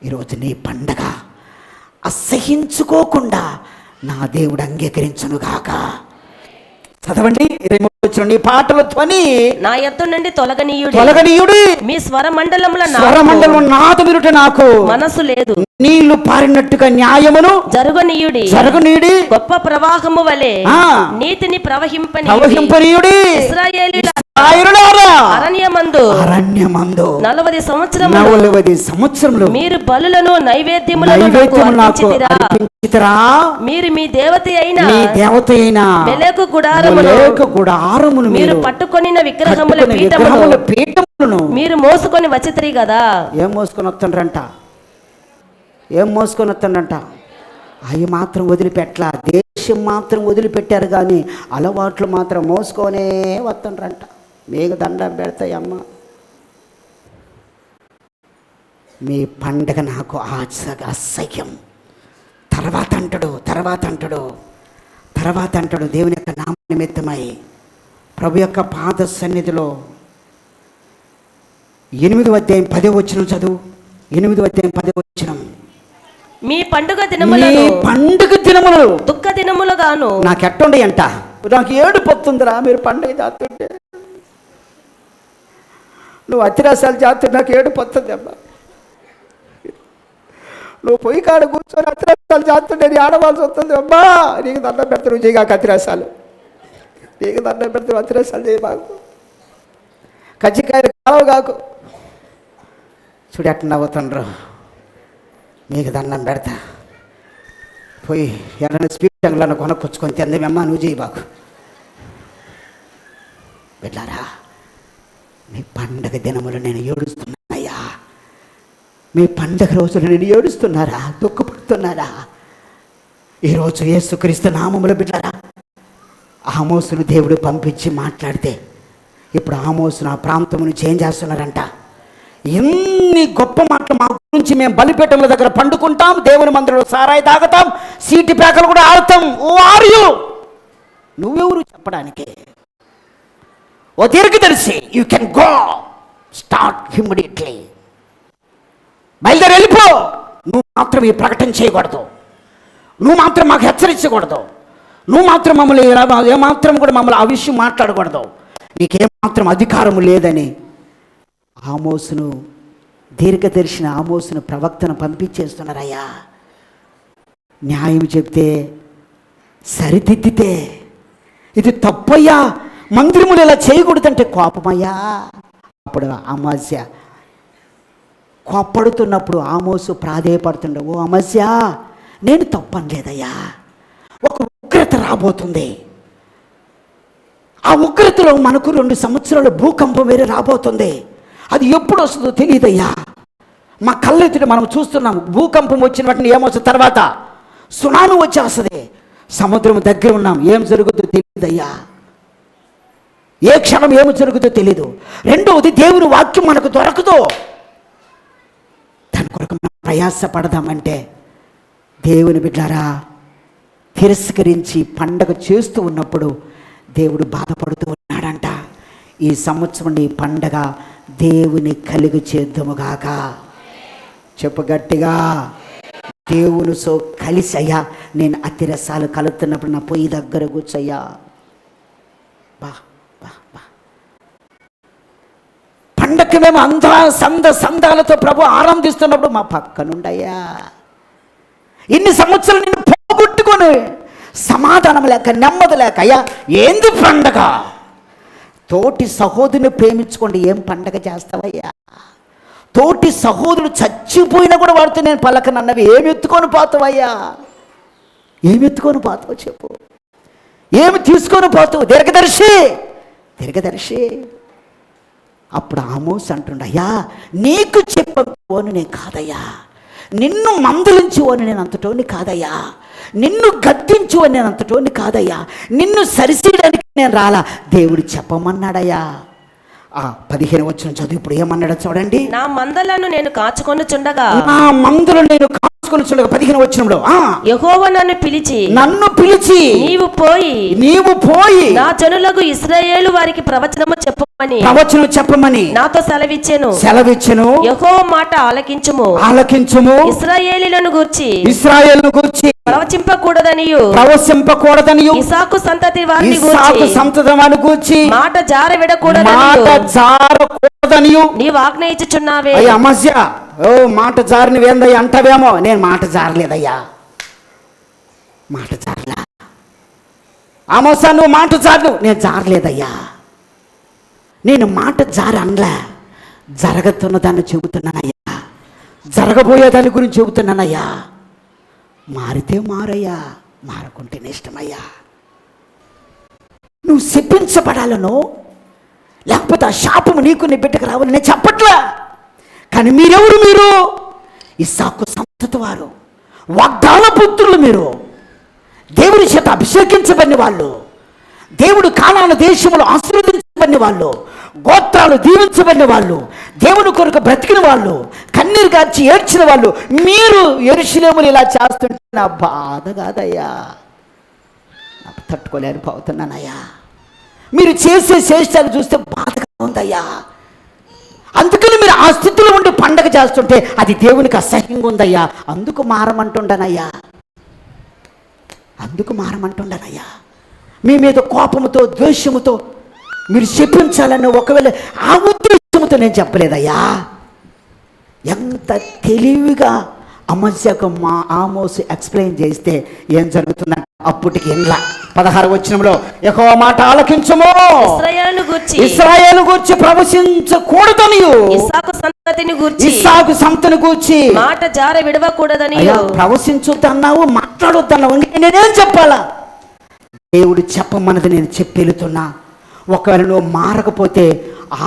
ఈరోజు నీ పండగ అసహించుకోకుండా నా దేవుడు అంగీకరించునుగాక. చదవండి 23 నీ పాటల ధ్వని నా యొద్ద నుండి తొలగనీయుడి, మీ స్వరమండలముల నాద వినుట నాకు మనసు లేదు. నీళ్లు పారినట్టుగా న్యాయమును జరగనీయుడి, గొప్ప ప్రవాహము వలె నీతిని ప్రవహింపనీయుడి. ఇశ్రాయేలీయుల అరణ్యమందు 40 సంవత్సరములు మీరు బలులను నైవేద్యములను అర్పించితిరా. మీరు మీ దేవత అయిన బెలెకు గుడారమును మీరు పట్టుకొనిన విగ్రహముల పీఠములను మీరు మోసుకొని వచ్చితిరి కదా. ఏం మోసుకొని వస్తాడంట? అవి మాత్రం వదిలిపెట్టలా. దేశం మాత్రం వదిలిపెట్టారు కానీ అలవాట్లు మాత్రం మోసుకొనే వస్తుండ్రంట. మీకు దండం పెడతాయమ్మ. మీ పండగ నాకు అసహ్యం. తర్వాత అంటాడు దేవుని యొక్క నామ నిమిత్తమై ప్రభు యొక్క పాద సన్నిధిలో 8వ అధ్యాయం 10వ వచనం చదువు. 8వ అధ్యాయం 10వ వచనం. మీ పండుగ దినములు దుఃఖ దినములు గాను నాకు ఎట్టుండే అంట. నాకు ఏడుపు వస్తుందిరా మీరు పండుగ చేస్తుంటే. నువ్వు అతిరాసాలు చేస్తే నాకు ఏడుపు వస్తుంది అమ్మా. నువ్వు పొయ్యి కాడ కూర్చొని అతిరాసాలు చేస్తుంటే నీ ఆడవాల్సి వస్తుంది అమ్మా. నీకు దండం పెడతారు చేయగాక అతిరాసాలు. నీకు దండం పెడతారు అతిరాసాలు చేయ మాకు. కజ్జికాయలు కావు కాకు. చూడు ఎట్ట నవ్వుతుండ్రు. నీకు దండం పెడతా. పోయి ఎవరైనా స్వీట్ టంగులను కొనుక్కొచ్చుకొని తిందేమమ్మా. నువ్వు చేయి బాకు. బిడ్డారా, మీ పండగ దినములు నేను ఏడుస్తున్నానయ్యా. మీ పండగ రోజులు నేను ఏడుస్తున్నారా, దుఃఖపడుతున్నారా? ఈరోజు యేసుక్రీస్తు నామములో బిడ్డలారా, ఆమోసును దేవుడు పంపించి మాట్లాడితే ఇప్పుడు ఆమోసును ఆ ప్రాంతం నుంచి ఏం చేస్తున్నారంట? ఎన్ని గొప్ప మాటలు మా గురించి, మేము బలిపీఠముల దగ్గర పండుకుంటాం, దేవుని మందిరంలో సారాయి తాగుతాం, సీటి పేకలు కూడా ఆడతాం. Who are you? నువ్వెవరు చెప్పడానికి? ఓ దీర్ఘదర్శి, you can go, start immediately. బయలుదేరి వెళ్ళిపో. నువ్వు మాత్రం ఈ ప్రకటన చేయకూడదు, నువ్వు మాత్రం మాకు హెచ్చరించకూడదు, నువ్వు మాత్రం మమ్మల్ని ఏమాత్రం కూడా మమ్మల్ని ఆ విషయం మాట్లాడకూడదు, నీకేమాత్రం అధికారము లేదని ఆమోసును, దీర్ఘదర్శిన ఆమోసును, ప్రవక్తను పంపించేస్తున్నారయ్యా. న్యాయం చెప్తే, సరిదిద్దితే ఇది తప్పయ్యా, మందిరములు ఇలా చేయకూడదంటే కోపమయ్యా. అప్పుడు అమాస్య కోప్పడుతున్నప్పుడు ఆమోసు ప్రాధేయపడుతుండే, ఓ అమాస్య, నేను తప్పనలేదయ్యా, ఒక ఉగ్రత రాబోతుంది, ఆ ఉగ్రతలో మనకు 2 సంవత్సరాలు భూకంపం వేరే రాబోతుంది, అది ఎప్పుడు వస్తుందో తెలియదయ్యా. మా కళ్ళెత్తుట మనం చూస్తున్నాము, భూకంపం వచ్చిన వాటిని ఏమొస్తుంది, తర్వాత సునామీ వచ్చేస్తుంది, సముద్రం దగ్గర ఉన్నాం, ఏం జరుగుతుందో తెలియదయ్యా, ఏ క్షణం ఏమి జరుగుతుందో తెలీదు. రెండవది, దేవుని వాక్యం మనకు దొరకదు, దాని కొరకు మనం ప్రయాసపడదామంటే దేవుని బిడ్డలారా తిరస్కరించి పండగ చేస్తూ ఉన్నప్పుడు దేవుడు బాధపడుతూ ఉన్నాడంట. ఈ సంవత్సరం నీ పండగ దేవుని కలిగి చేద్దాముగాక. చెప్పు గట్టిగా, దేవునితో కలిసి అయ్యా, నేను అతిరసాలు కలుగుతున్నప్పుడు నా పొయ్యి దగ్గర కూర్చోయ్యా. బా బా బా పండగకి మేము సందాలతో ప్రభు ఆనందిస్తున్నప్పుడు మా పక్కనుండయ్యా. ఇన్ని సంవత్సరాలు నిన్ను పోగొట్టుకొని సమాధానం లేక, నెమ్మది లేక, అయ్యా ఏంది పండగ? తోటి సహోదరుని ప్రేమించుకోండి, ఏం పండగ చేస్తావయ్యా? తోటి సహోదరుడు చచ్చిపోయినా కూడా వాడితో నేను పలకనన్నవి ఏమి ఎత్తుకొని పోతావయ్యా? ఏమి ఎత్తుకొని పోతావు చెప్పు, ఏమి తీసుకొని పోతావు? దీర్ఘదర్శి. అప్పుడు ఆమోస్ అంటుండ, అయ్యా నీకు చెప్పను నేను కాదయ్యా, నిన్ను మందలించు అని నేను అంతటోని కాదయ్యా, నిన్ను గద్దించు అని నేను అంతటోని కాదయ్యా, నిన్ను సరిచేయడానికి నేను రాలా, దేవుడు చెప్పమన్నాడయ్యా. 15 వచ్చిన చదువు ఇప్పుడు ఏమన్నాడో చూడండి. నా మందలను నేను కాచుకొనుచుండగా, 15 వచనంలో యెహోవా నన్ను పిలిచి నీవు పోయి నా జనులకు ఇశ్రాయేలు వారికి ప్రవచనము చెప్పమని నాతో సెలవిచ్చెను. యెహోవా మాట ఆలకించుము, ఇశ్రాయేలీలను గూర్చి ప్రవచింపకూడదనియు ఇస్సాకు సంతతి వారిని గూర్చి మాట జారవిడకూడదనియు నీవు ఆజ్ఞయించుచున్నావే. అమస్య, ఓ మాట జారిని వేందయ్యా అంటావేమో, నేను మాట జారలేదయ్యా, మాట జారలా. ఆమోసా, నువ్వు మాట జారు, నేను జారలేదయ్యా, నేను మాట జార అనలే, జరగతున్న దాన్ని చెబుతున్నానయ్యా, జరగబోయే దాని గురించి చెబుతున్నానయ్యా. మారితే మారయ్యా, మారకుంటేనే ఇష్టమయ్యా. నువ్వు శపించబడాలను, లేకపోతే ఆ శాపము నీకు నీ బిడ్డకు రావాలని నేను చెప్పట్లా. కానీ మీరు ఇస్సాకు సంతతి వారు, వాగ్దాన పుత్రులు, మీరు దేవుడి చేత అభిషేకించబడిన వాళ్ళు, దేవుడు కానాను దేశంలో ఆశీర్వదించబడిన వాళ్ళు, గోత్రాలు దీవించబడిన వాళ్ళు, దేవుని కొరకు బ్రతికిన వాళ్ళు, కన్నీరు గార్చి ఏడ్చిన వాళ్ళు, మీరు యెరూషలేములో ఇలా చేస్తుంటే నా బాధ కాదయ్యా, నాకు తట్టుకోలేకపోతున్నానయ్యా. మీరు చేసే చేష్టాలు చూస్తే బాధగా ఉందయ్యా. అందుకని మీరు ఆ స్థితిలో ఉండి పండగ చేస్తుంటే అది దేవునికి అసహ్యంగా ఉందయ్యా. అందుకు మారమంటుండనయ్యా, మీ మీద కోపముతో, ద్వేషముతో మీరు శపించాలని ఒకవేళ ఆ ఉద్దేశంతో నేను చెప్పలేదయ్యా. ఎంత తెలివిగా అమస్యకు ఆమోసు ఎక్స్ప్లెయిన్ చేస్తే ఏం జరుగుతుందంటే అప్పటికి ఇండ్ల 16 వచనంలో యెహోవా మాట ఆలకించుము, ఇశ్రాయేలు గూర్చి ప్రవచించకూడదనియు ఇస్సాకు సంతతిని గూర్చి మాట జార విడవకూడదని. ప్రవచించొద్దన్నావు, మాట్లాడొద్దన్నావు, నేనేం చెప్పాలా? దేవుడు చెప్పమన్నది నేను చెప్పి వెళుతున్నా. ఒకవేళ నువ్వు మారకపోతే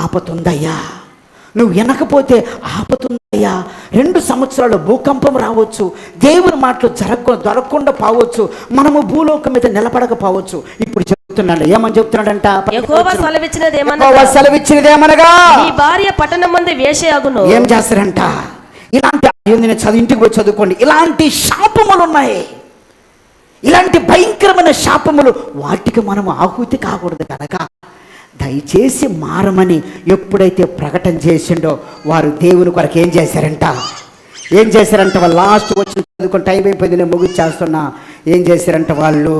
ఆపతుందయ్యా, నువ్వు వినకపోతే ఆపతుందయ్యా. 2 సంవత్సరాలు భూకంపం రావచ్చు, దేవుని మాటలు దొరకకుండా పోవచ్చు, మనము భూలోకం మీద నిలబడకపోవచ్చు. ఇప్పుడు చెప్తున్నాడు, ఏమని చెప్తున్నాడంట? యెహోవా సెలవిచ్చినదేమనగా నీ భార్య పట్టణమందు వేశ్యయగును. ఏం చేస్తారంట? ఇలాంటి ఇంటికి పోయి చదువుకోండి. ఇలాంటి శాపములు ఉన్నాయి, ఇలాంటి భయంకరమైన శాపములు, వాటికి మనం ఆహుతి కాకూడదు కనుక దయచేసి మారమని ఎప్పుడైతే ప్రకటన చేసిండో వారు దేవుని కొరకు ఏం చేశారంట? వాళ్ళు లాస్ట్ వచ్చి చదువుకొని టైం అయిపోయింది, నేను ముగిచ్చేస్తున్నా. ఏం చేశారంట వాళ్ళు?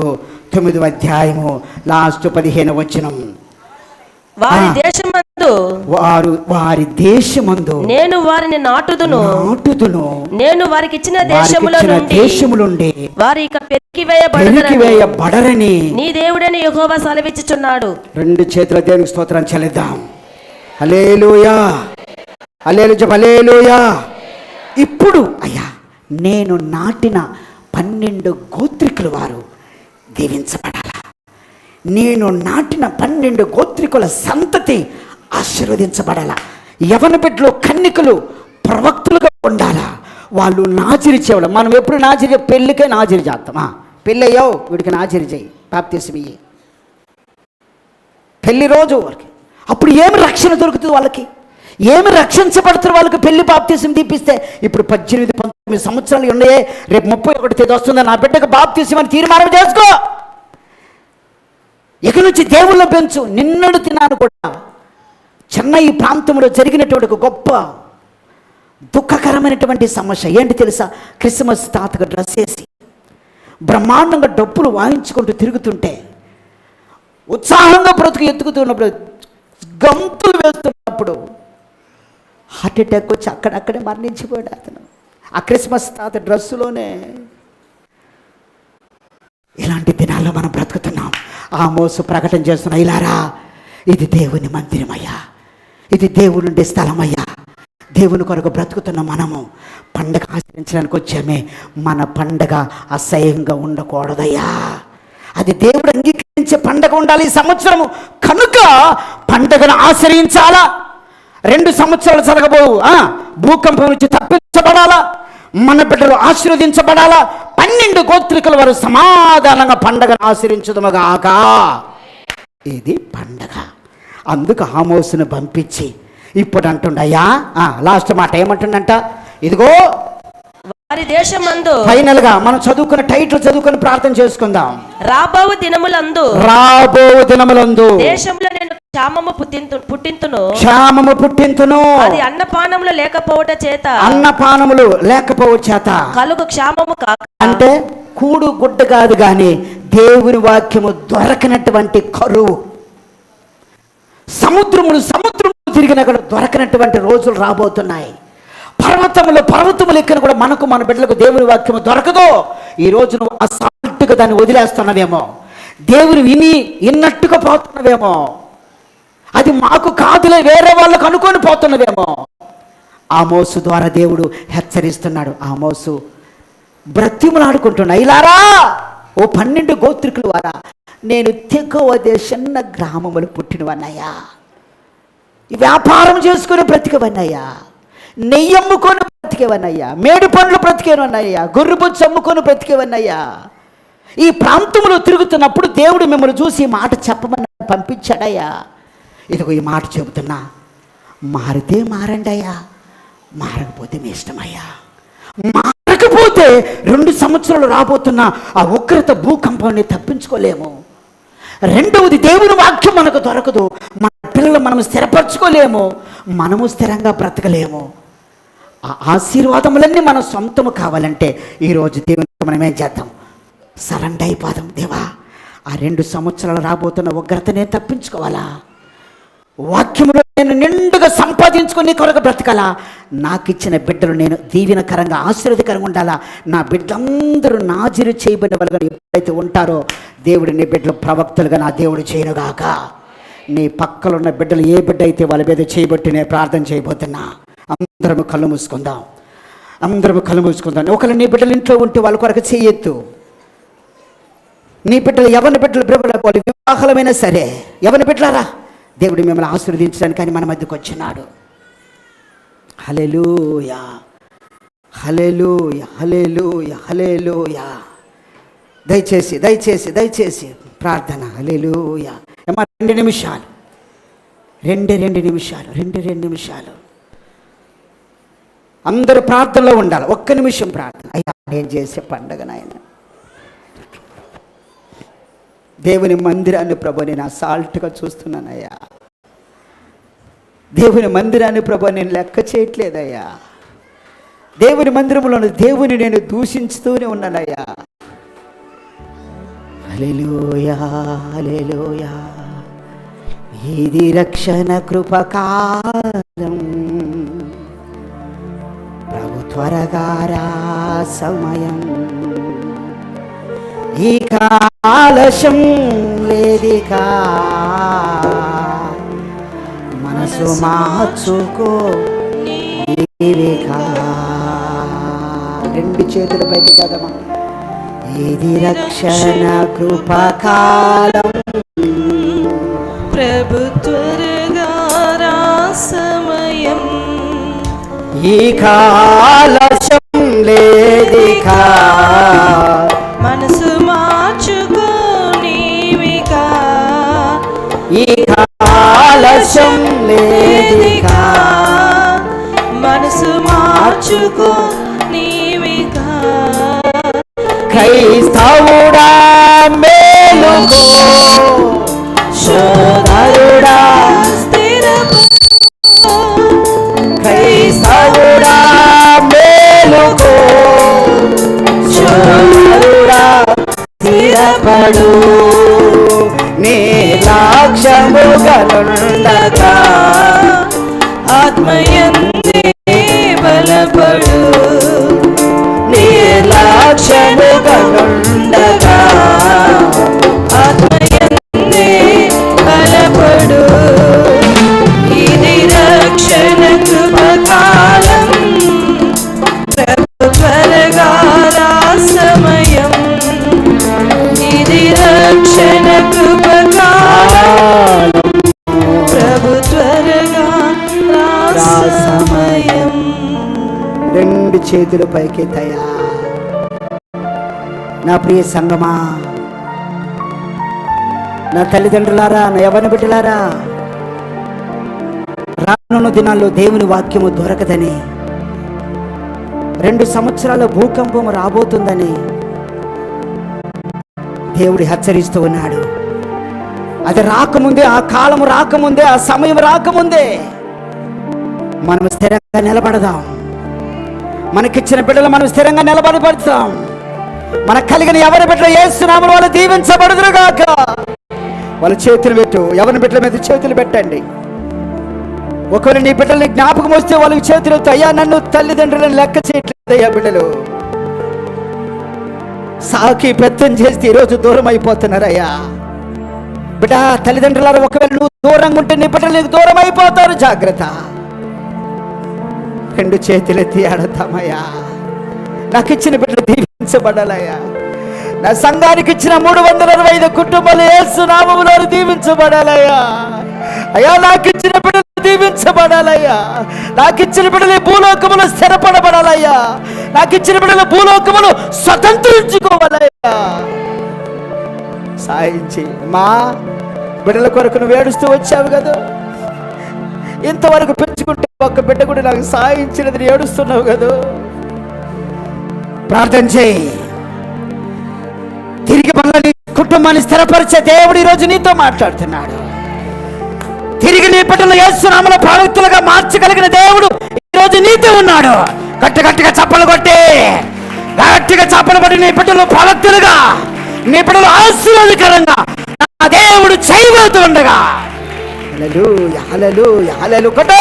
9వ అధ్యాయము లాస్ట్ 15వ వచనం. వారి దేశమందు నేను వారిని నాటుదును, నేను వారికి ఇచ్చిన దేశములుండి వారి ఇక పెరికి వేయబడరని నీ దేవుడైన యెహోవా సెలవిచ్చుచున్నాడు. 2 చేతుల దేవునికి స్తోత్రం చెల్లిద్దాం. హల్లెలూయా, హల్లెలూయా. ఇప్పుడు అయ్యా, నేను నాటిన 12 గోత్రికుల వారు దీవించబడాలా, నేను నాటిన 12 గోత్రికుల సంతతి ఆశీర్వదించబడాలా. యవన బిడ్డలు, కన్నికలు ప్రవక్తులుగా ఉండాలా. వాళ్ళు నాజిరి చేయడం. మనం ఎప్పుడు నాజిరి? పెళ్ళికే నాజిరి చేస్తామా? పెళ్ళి అయ్యావు, వీడికి నాజిరి చేయి, బాప్తిస్మం ఇయ్యి, పెళ్లి రోజు వాళ్ళకి. అప్పుడు ఏమి రక్షణ దొరుకుతుంది వాళ్ళకి? ఏమి రక్షించబడుతున్నారు వాళ్ళకి? పెళ్లి బాప్తిస్మం తీపిస్తే. ఇప్పుడు 18-19 సంవత్సరాలు ఉన్నాయే, రేపు 31 తేదీ వస్తుందా, నా బిడ్డకు బాప్తిస్మం అని తీర్మానం చేసుకో. ఇక నుంచి దేవుళ్ళ పెంచు. నిన్నడు తిన్నాను కూడా చెన్నై ప్రాంతంలో జరిగినటువంటి ఒక గొప్ప దుఃఖకరమైనటువంటి సమస్య ఏంటి తెలుసా? క్రిస్మస్ తాతగా డ్రెస్ వేసి బ్రహ్మాండంగా డప్పులు వాయించుకుంటూ తిరుగుతుంటే, ఉత్సాహంగా బ్రతుకు ఎత్తుకుతున్నప్పుడు, గంతులు వేస్తున్నప్పుడు హార్ట్ అటాక్ వచ్చి అక్కడక్కడే మరణించిపోయాడు అతను, ఆ క్రిస్మస్ తాత డ్రెస్సులోనే. ఇలాంటి దినాల్లో మనం బ్రతుకుతున్నాం. ఆమోసు ప్రకటన చేస్తున్నా, ఇలారా, ఇది దేవుని మందిరమయ్యా, ఇది దేవుని స్థలమయ్యా. దేవుని కొరకు బ్రతుకుతున్న మనము పండగ ఆచరించడానికి వచ్చామే. మన పండగ అసహ్యంగా ఉండకూడదయ్యా. అది దేవుడు అంగీకరించే పండగ ఉండాలి ఈ సంవత్సరము. కనుక పండగను ఆచరించాలా. 2 సంవత్సరాలు జరగబోవు భూకంపం నుంచి తప్పించబడాలా, మన బిడ్డలు ఆశీర్వదించబడాలా. 12 గోత్రికుల వారు సమాధానంగా పండగను ఆచరించుదుముగాక. ఇది పండగ. అందుకు ఆమోసును పంపించి ఇప్పుడు అంటుండయ్యా, లాస్ట్ మాట ఏమంటుండంట? ఇదిగో వారి దేశమందు, ఫైనల్ గా మనం చదువుకున్న టైటిల్ చదువుకుని ప్రార్థన చేసుకుందాం. రాబో దినములందు దేశంలో నేను క్షామము పుట్టింతును. అది అన్నపానములు లేకపోవట చేత కలుగు క్షామము కాక. అంటే కూడు గుడ్డ కాదు గాని దేవుని వాక్యము దొరకనటువంటి కరువు. సముద్రములు తిరిగిన కూడా దొరకనటువంటి రోజులు రాబోతున్నాయి. పర్వతములు ఎక్కిన కూడా మనకు, మన బిడ్డలకు దేవుని వాక్యము దొరకదు. ఈ రోజు నువ్వు అసాల్ట్గా దాన్ని వదిలేస్తున్నావేమో, దేవుని విన్నట్టుగా పోతున్నవేమో, అది మాకు కాదులే వేరే వాళ్ళకు అనుకొని పోతున్నవేమో. ఆమోసు ద్వారా దేవుడు హెచ్చరిస్తున్నాడు. ఆమోసు బ్రతిమలాడుకుంటున్నా, ఇలారా ఓ 12 గోత్రికుల వారా, నేను తెగవ చిన్న గ్రామములు పుట్టినవన్నయ్యా, వ్యాపారం చేసుకుని బ్రతికవన్నయ్యా, నెయ్యి అమ్ముకొని బ్రతికేవన్నయ్యా, మేడి పండ్లు బ్రతికేవన్నయ్యా, గొర్రెబొచ్చు అమ్ముకొని బ్రతికేవన్నయ్యా. ఈ ప్రాంతంలో తిరుగుతున్నప్పుడు దేవుడు మిమ్మల్ని చూసి ఈ మాట చెప్పమని పంపించాడయ్యా. ఇదిగో ఈ మాట చెబుతున్నా, మారితే మారండి అయ్యా, మారకపోతే మీ ఇష్టమయ్యా. మారకపోతే 2 సంవత్సరాలు రాబోతున్న ఆ ఉగ్రత భూకంపాన్ని తప్పించుకోలేము. రెండవది, దేవుని వాక్యం మనకు దొరకదు. మన పిల్లలు మనం స్థిరపరచుకోలేము, మనము స్థిరంగా బ్రతకలేము. ఆ ఆశీర్వాదములన్నీ మన సొంతము కావాలంటే ఈరోజు దేవుని మనం ఏం చేద్దాం? సరెండర్ అయిపోదాం. దేవా, ఆ 2 సంవత్సరాలు రాబోతున్న ఉగ్రతనే తప్పించుకోవాలా, వాక్యములో నేను నిండుగా సంపాదించుకొని కొరకు బ్రతకాలా, నాకు ఇచ్చిన బిడ్డలు నేను దీవెనకరంగా ఆశీర్వదకరంగా ఉండాలా, నా బిడ్డలందరూ నాజిరు చేయబడిన వాళ్ళగా ఎప్పుడైతే ఉంటారో దేవుడు నీ బిడ్డలు ప్రవక్తలుగా నా దేవుడు చేయనుగాక. నీ పక్కలున్న బిడ్డలు ఏ బిడ్డ అయితే వాళ్ళ మీద చేయబట్టి నేను ప్రార్థన చేయబోతున్నా. అందరము కళ్ళు మూసుకుందాం. ఒకవేళ నీ బిడ్డలు ఇంట్లో ఉంటే వాళ్ళ కొరకు చేయొద్దు. నీ బిడ్డలు ఎవరి బిడ్డలు వాళ్ళు వివాహలమైనా సరే, ఎవరి బిడ్డలారా దేవుడు మిమ్మల్ని ఆశీర్వదించడానికి ఆయన మన మధ్యకు వచ్చినాడు. హల్లెలూయా, హల్లెలూయా, హల్లెలూయా, హల్లెలూయా. దయచేసి దయచేసి దయచేసి ప్రార్థన. హల్లెలూయా. ఏమా 2 నిమిషాలు, 2 నిమిషాలు, 2 నిమిషాలు అందరూ ప్రార్థనలో ఉండాలి. 1 నిమిషం ప్రార్థన. అయ్యా నేను చేసే పండగ నాయన, దేవుని మందిరాన్ని ప్రభు నేను అసాల్ట్గా చూస్తున్నానయ్యా. దేవుని మందిరాన్ని ప్రభు నేను లెక్క చేయట్లేదయ్యా. దేవుని మందిరంలో దేవుని నేను దూషించుతూనే ఉన్నానయ్యా. హల్లెలూయా, హల్లెలూయా. ఇది రక్షణ కృపకాలం, ప్రభు త్వరగా రా సమయం, ఈ ఆలస్యం లేదికా, మనసు మార్చుకో నీవికా. 2 చేతుల పైకి చదవమా. ఇది రక్షణ కృపకాలం, ప్రభు త్వరగా రా సమయం, ఈ ఆలస్యం లేదికా, మనసు మార్చుకో నీవికా, ఈ ఆలస్యం లేదికా, మనసు మార్చుకో నీవికా. క్రైస్తవుడా మేలుకో, సోదరుడా స్థిరపడు, క్రైస్తవుడా మేలుకో, సోదరుడా స్థిరపడు, నిర్లక్ష్యముగనుండగా ఆత్మయందే బలపడు, నిర్లక్ష్యముగనుండగా ఆత్మయందే బలపడు. ఇది రక్షణ కృపకాలం, ప్రభు త్వరగా రా సమయం, ఇది రక్షణ కృపకాలం, ప్రభు త్వరగా రా సమయం. 2 చేతుల పైకి తయా. నా ప్రియ సంగమా, నా తల్లిదండ్రులారా, నా యవ్వన బిడ్డలారా, రానున్న దినాల్లో దేవుని వాక్యము దొరకదని, 2 సంవత్సరాల భూకంపం రాబోతుందని దేవుడు హెచ్చరిస్తూ ఉన్నాడు. అది రాకముందే, ఆ కాలం రాకముందే, ఆ సమయం రాకముందే మనం స్థిరంగా నిలబడదాం. మనకిచ్చిన బిడ్డలు మనం స్థిరంగా నిలబడబడతాం. మనకు కలిగిన ఎవరి బిడ్డలు యేసు నామములో వాళ్ళు దీవించబడుదురుగాక. వాళ్ళ చేతులు పెట్టు, ఎవరి బిడ్డల మీద చేతులు పెట్టండి. ఒకవేళ నీ బిడ్డల్ని జ్ఞాపకం వస్తే వాళ్ళకి చేతులు ఎత్తు. అయ్యా నన్ను తల్లిదండ్రులను లెక్క చేయట్లేదయ్యా, బిడ్డలు సాకి పెత్తం చేస్తే ఈరోజు దూరం అయిపోతున్నారయ్యా. బిడ్డ తల్లిదండ్రులారా, ఒకవేళ నువ్వు దూరంగా ఉంటే నీ బిడ్డలు నీకు దూరం అయిపోతారు, జాగ్రత్త. 2 చేతులు ఎత్తి ఆడతామయ్యా. నాకు ఇచ్చిన బిడ్డలు దీవించబడాలయ్యా. నా సంఘానికి ఇచ్చిన 365 కుటుంబాలు యేసు నామములో దీవించబడాలయ్యా. అయ్యా నాకు ఇచ్చిన బిడ్డలు దీవించబడాలయ్యా. నాకు ఇచ్చిన బిడ్డలు భూలోకములు స్థిరపడబడాలయ్యా. నాకు ఇచ్చిన బిడ్డలు భూలోకములు స్వతంత్రించుకోవాలయ్యా. సాయించి మా బిడ్డల కొరకు నువ్వు ఏడుస్తూ వచ్చావు కదా, ఇంతవరకు పెంచుకుంటే ఒక్క బిడ్డ కూడా నాకు సాయించినది ఏడుస్తున్నావు కదా. ప్రార్థన చేయి. తిరిగి మళ్ళీ నీ కుటుంబాన్ని స్థిరపరిచే దేవుడు ఈరోజు నీతో మాట్లాడుతున్నాడు. తిరిగి నీ బిడ్డలు యేసు నామములో ప్రవక్తలుగా మార్చగలిగిన దేవుడు ఈరోజు నీతో ఉన్నాడు. గట్టిగా చప్పలు కొట్టి, గట్టిగా చప్పలు కొట్టి నీ బిడ్డలు ప్రవక్తలుగా, నీ బిడ్డలు ఆశీర్వాదకరంగా నా దేవుడు చేయబోతూ ఉండగా, హల్లెలూయా, హల్లెలూయా, హల్లెలూయా కొట్టు.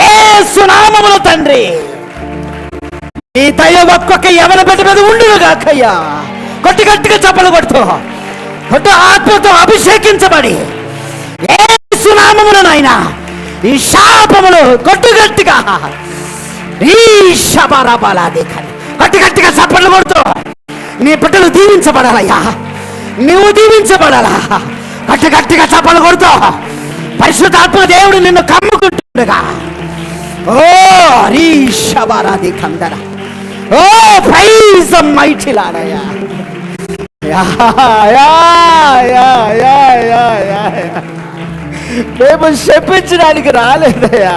యేసు నామములో తండ్రి, ఈ దయ ఒక్కొక్క యవన బిడ్డ మీద ఉండుగాకయ్యా. గట్టిగా చప్పలు కొడుతూ, కొట్టు. ఆత్మతో అభిషేకించబడి యేసు నామములో నాయనా ఈ శాపములు గట్టిగా ఈ శబరబలాది గట్టిగా చప్పట్లు కొడుతూ నీ బిడ్డలు దీవించబడాలయ్యా. నువ్వు దీవించబడాలా. గట్టిగా చప్పలు కొడుతూ పరిశుద్ధాత్మ దేవుడు నిన్ను కమ్ముకుంటుండగా, ఓ హరీషబారాది కందర, ఓ ప్రైజ్ ద మైటీ లార్డ్ అయ్యా. మేము చెప్పించడానికి రాలేదయ్యా,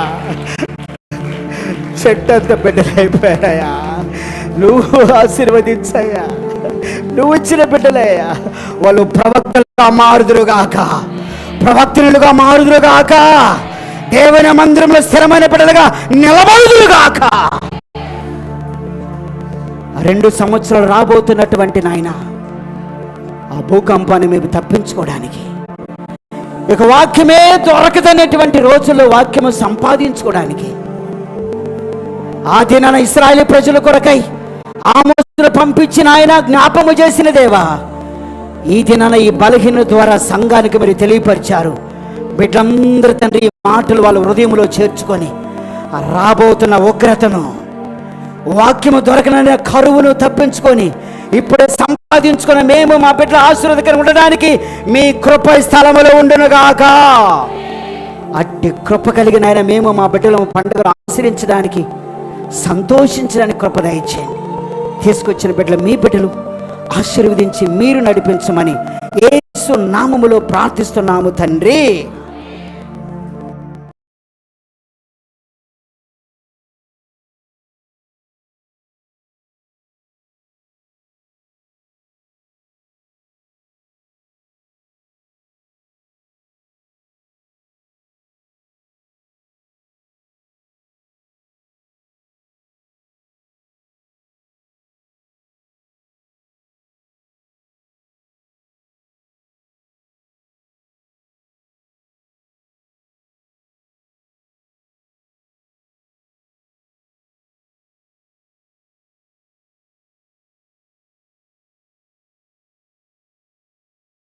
చెట్టంత బిడ్డలైపోయాయా. నువ్వు ఆశీర్వదించయ్యా, నువ్వు ఇచ్చిన బిడ్డలయ్యా. వాళ్ళు ప్రవక్తలుగా మారుదురుగాక, ప్రవక్తలుగా మారుదురుగాక, దేవుని మందిరంలో స్థిరమైన బిడ్డలుగా నిలబడుదురుగాక. 2 సంవత్సరాలు రాబోతున్నటువంటి నాయన ఆ భూకంపాన్ని మేము తప్పించుకోవడానికి, ఇక వాక్యమే దొరకదనేటువంటి రోజుల్లో వాక్యము సంపాదించుకోవడానికి, ఆ దినాన ఇశ్రాయేలు ప్రజల కొరకై ఆమోసును పంపించిన ఆయన జ్ఞాపము చేసిన దేవా, ఈ దినాన ఈ బలహీన ద్వారా సంఘానికి మీరు తెలియపరిచారు. బిడ్డలందరూ తండ్రి ఈ మాటలు వాళ్ళ హృదయంలో చేర్చుకొని రాబోతున్న ఉగ్రతను, వాక్యము దొరకననే కరువును తప్పించుకొని ఇప్పుడే సంపాదించుకున్న మేము మా బిడ్డల ఆశీర్వాదకరంగా ఉండడానికి మీ కృప స్థలములో ఉండునుగాక. అట్టి కృప కలిగిన ఆయన మేము మా బిడ్డల పండుగను ఆచరించడానికి, సంతోషించడానికి కృప దయచేయండి. తీసుకొచ్చిన బిడ్డలు మీ బిడ్డలు ఆశీర్వదించి మీరు నడిపించమని యేసు నామములో ప్రార్థిస్తున్నాము తండ్రి.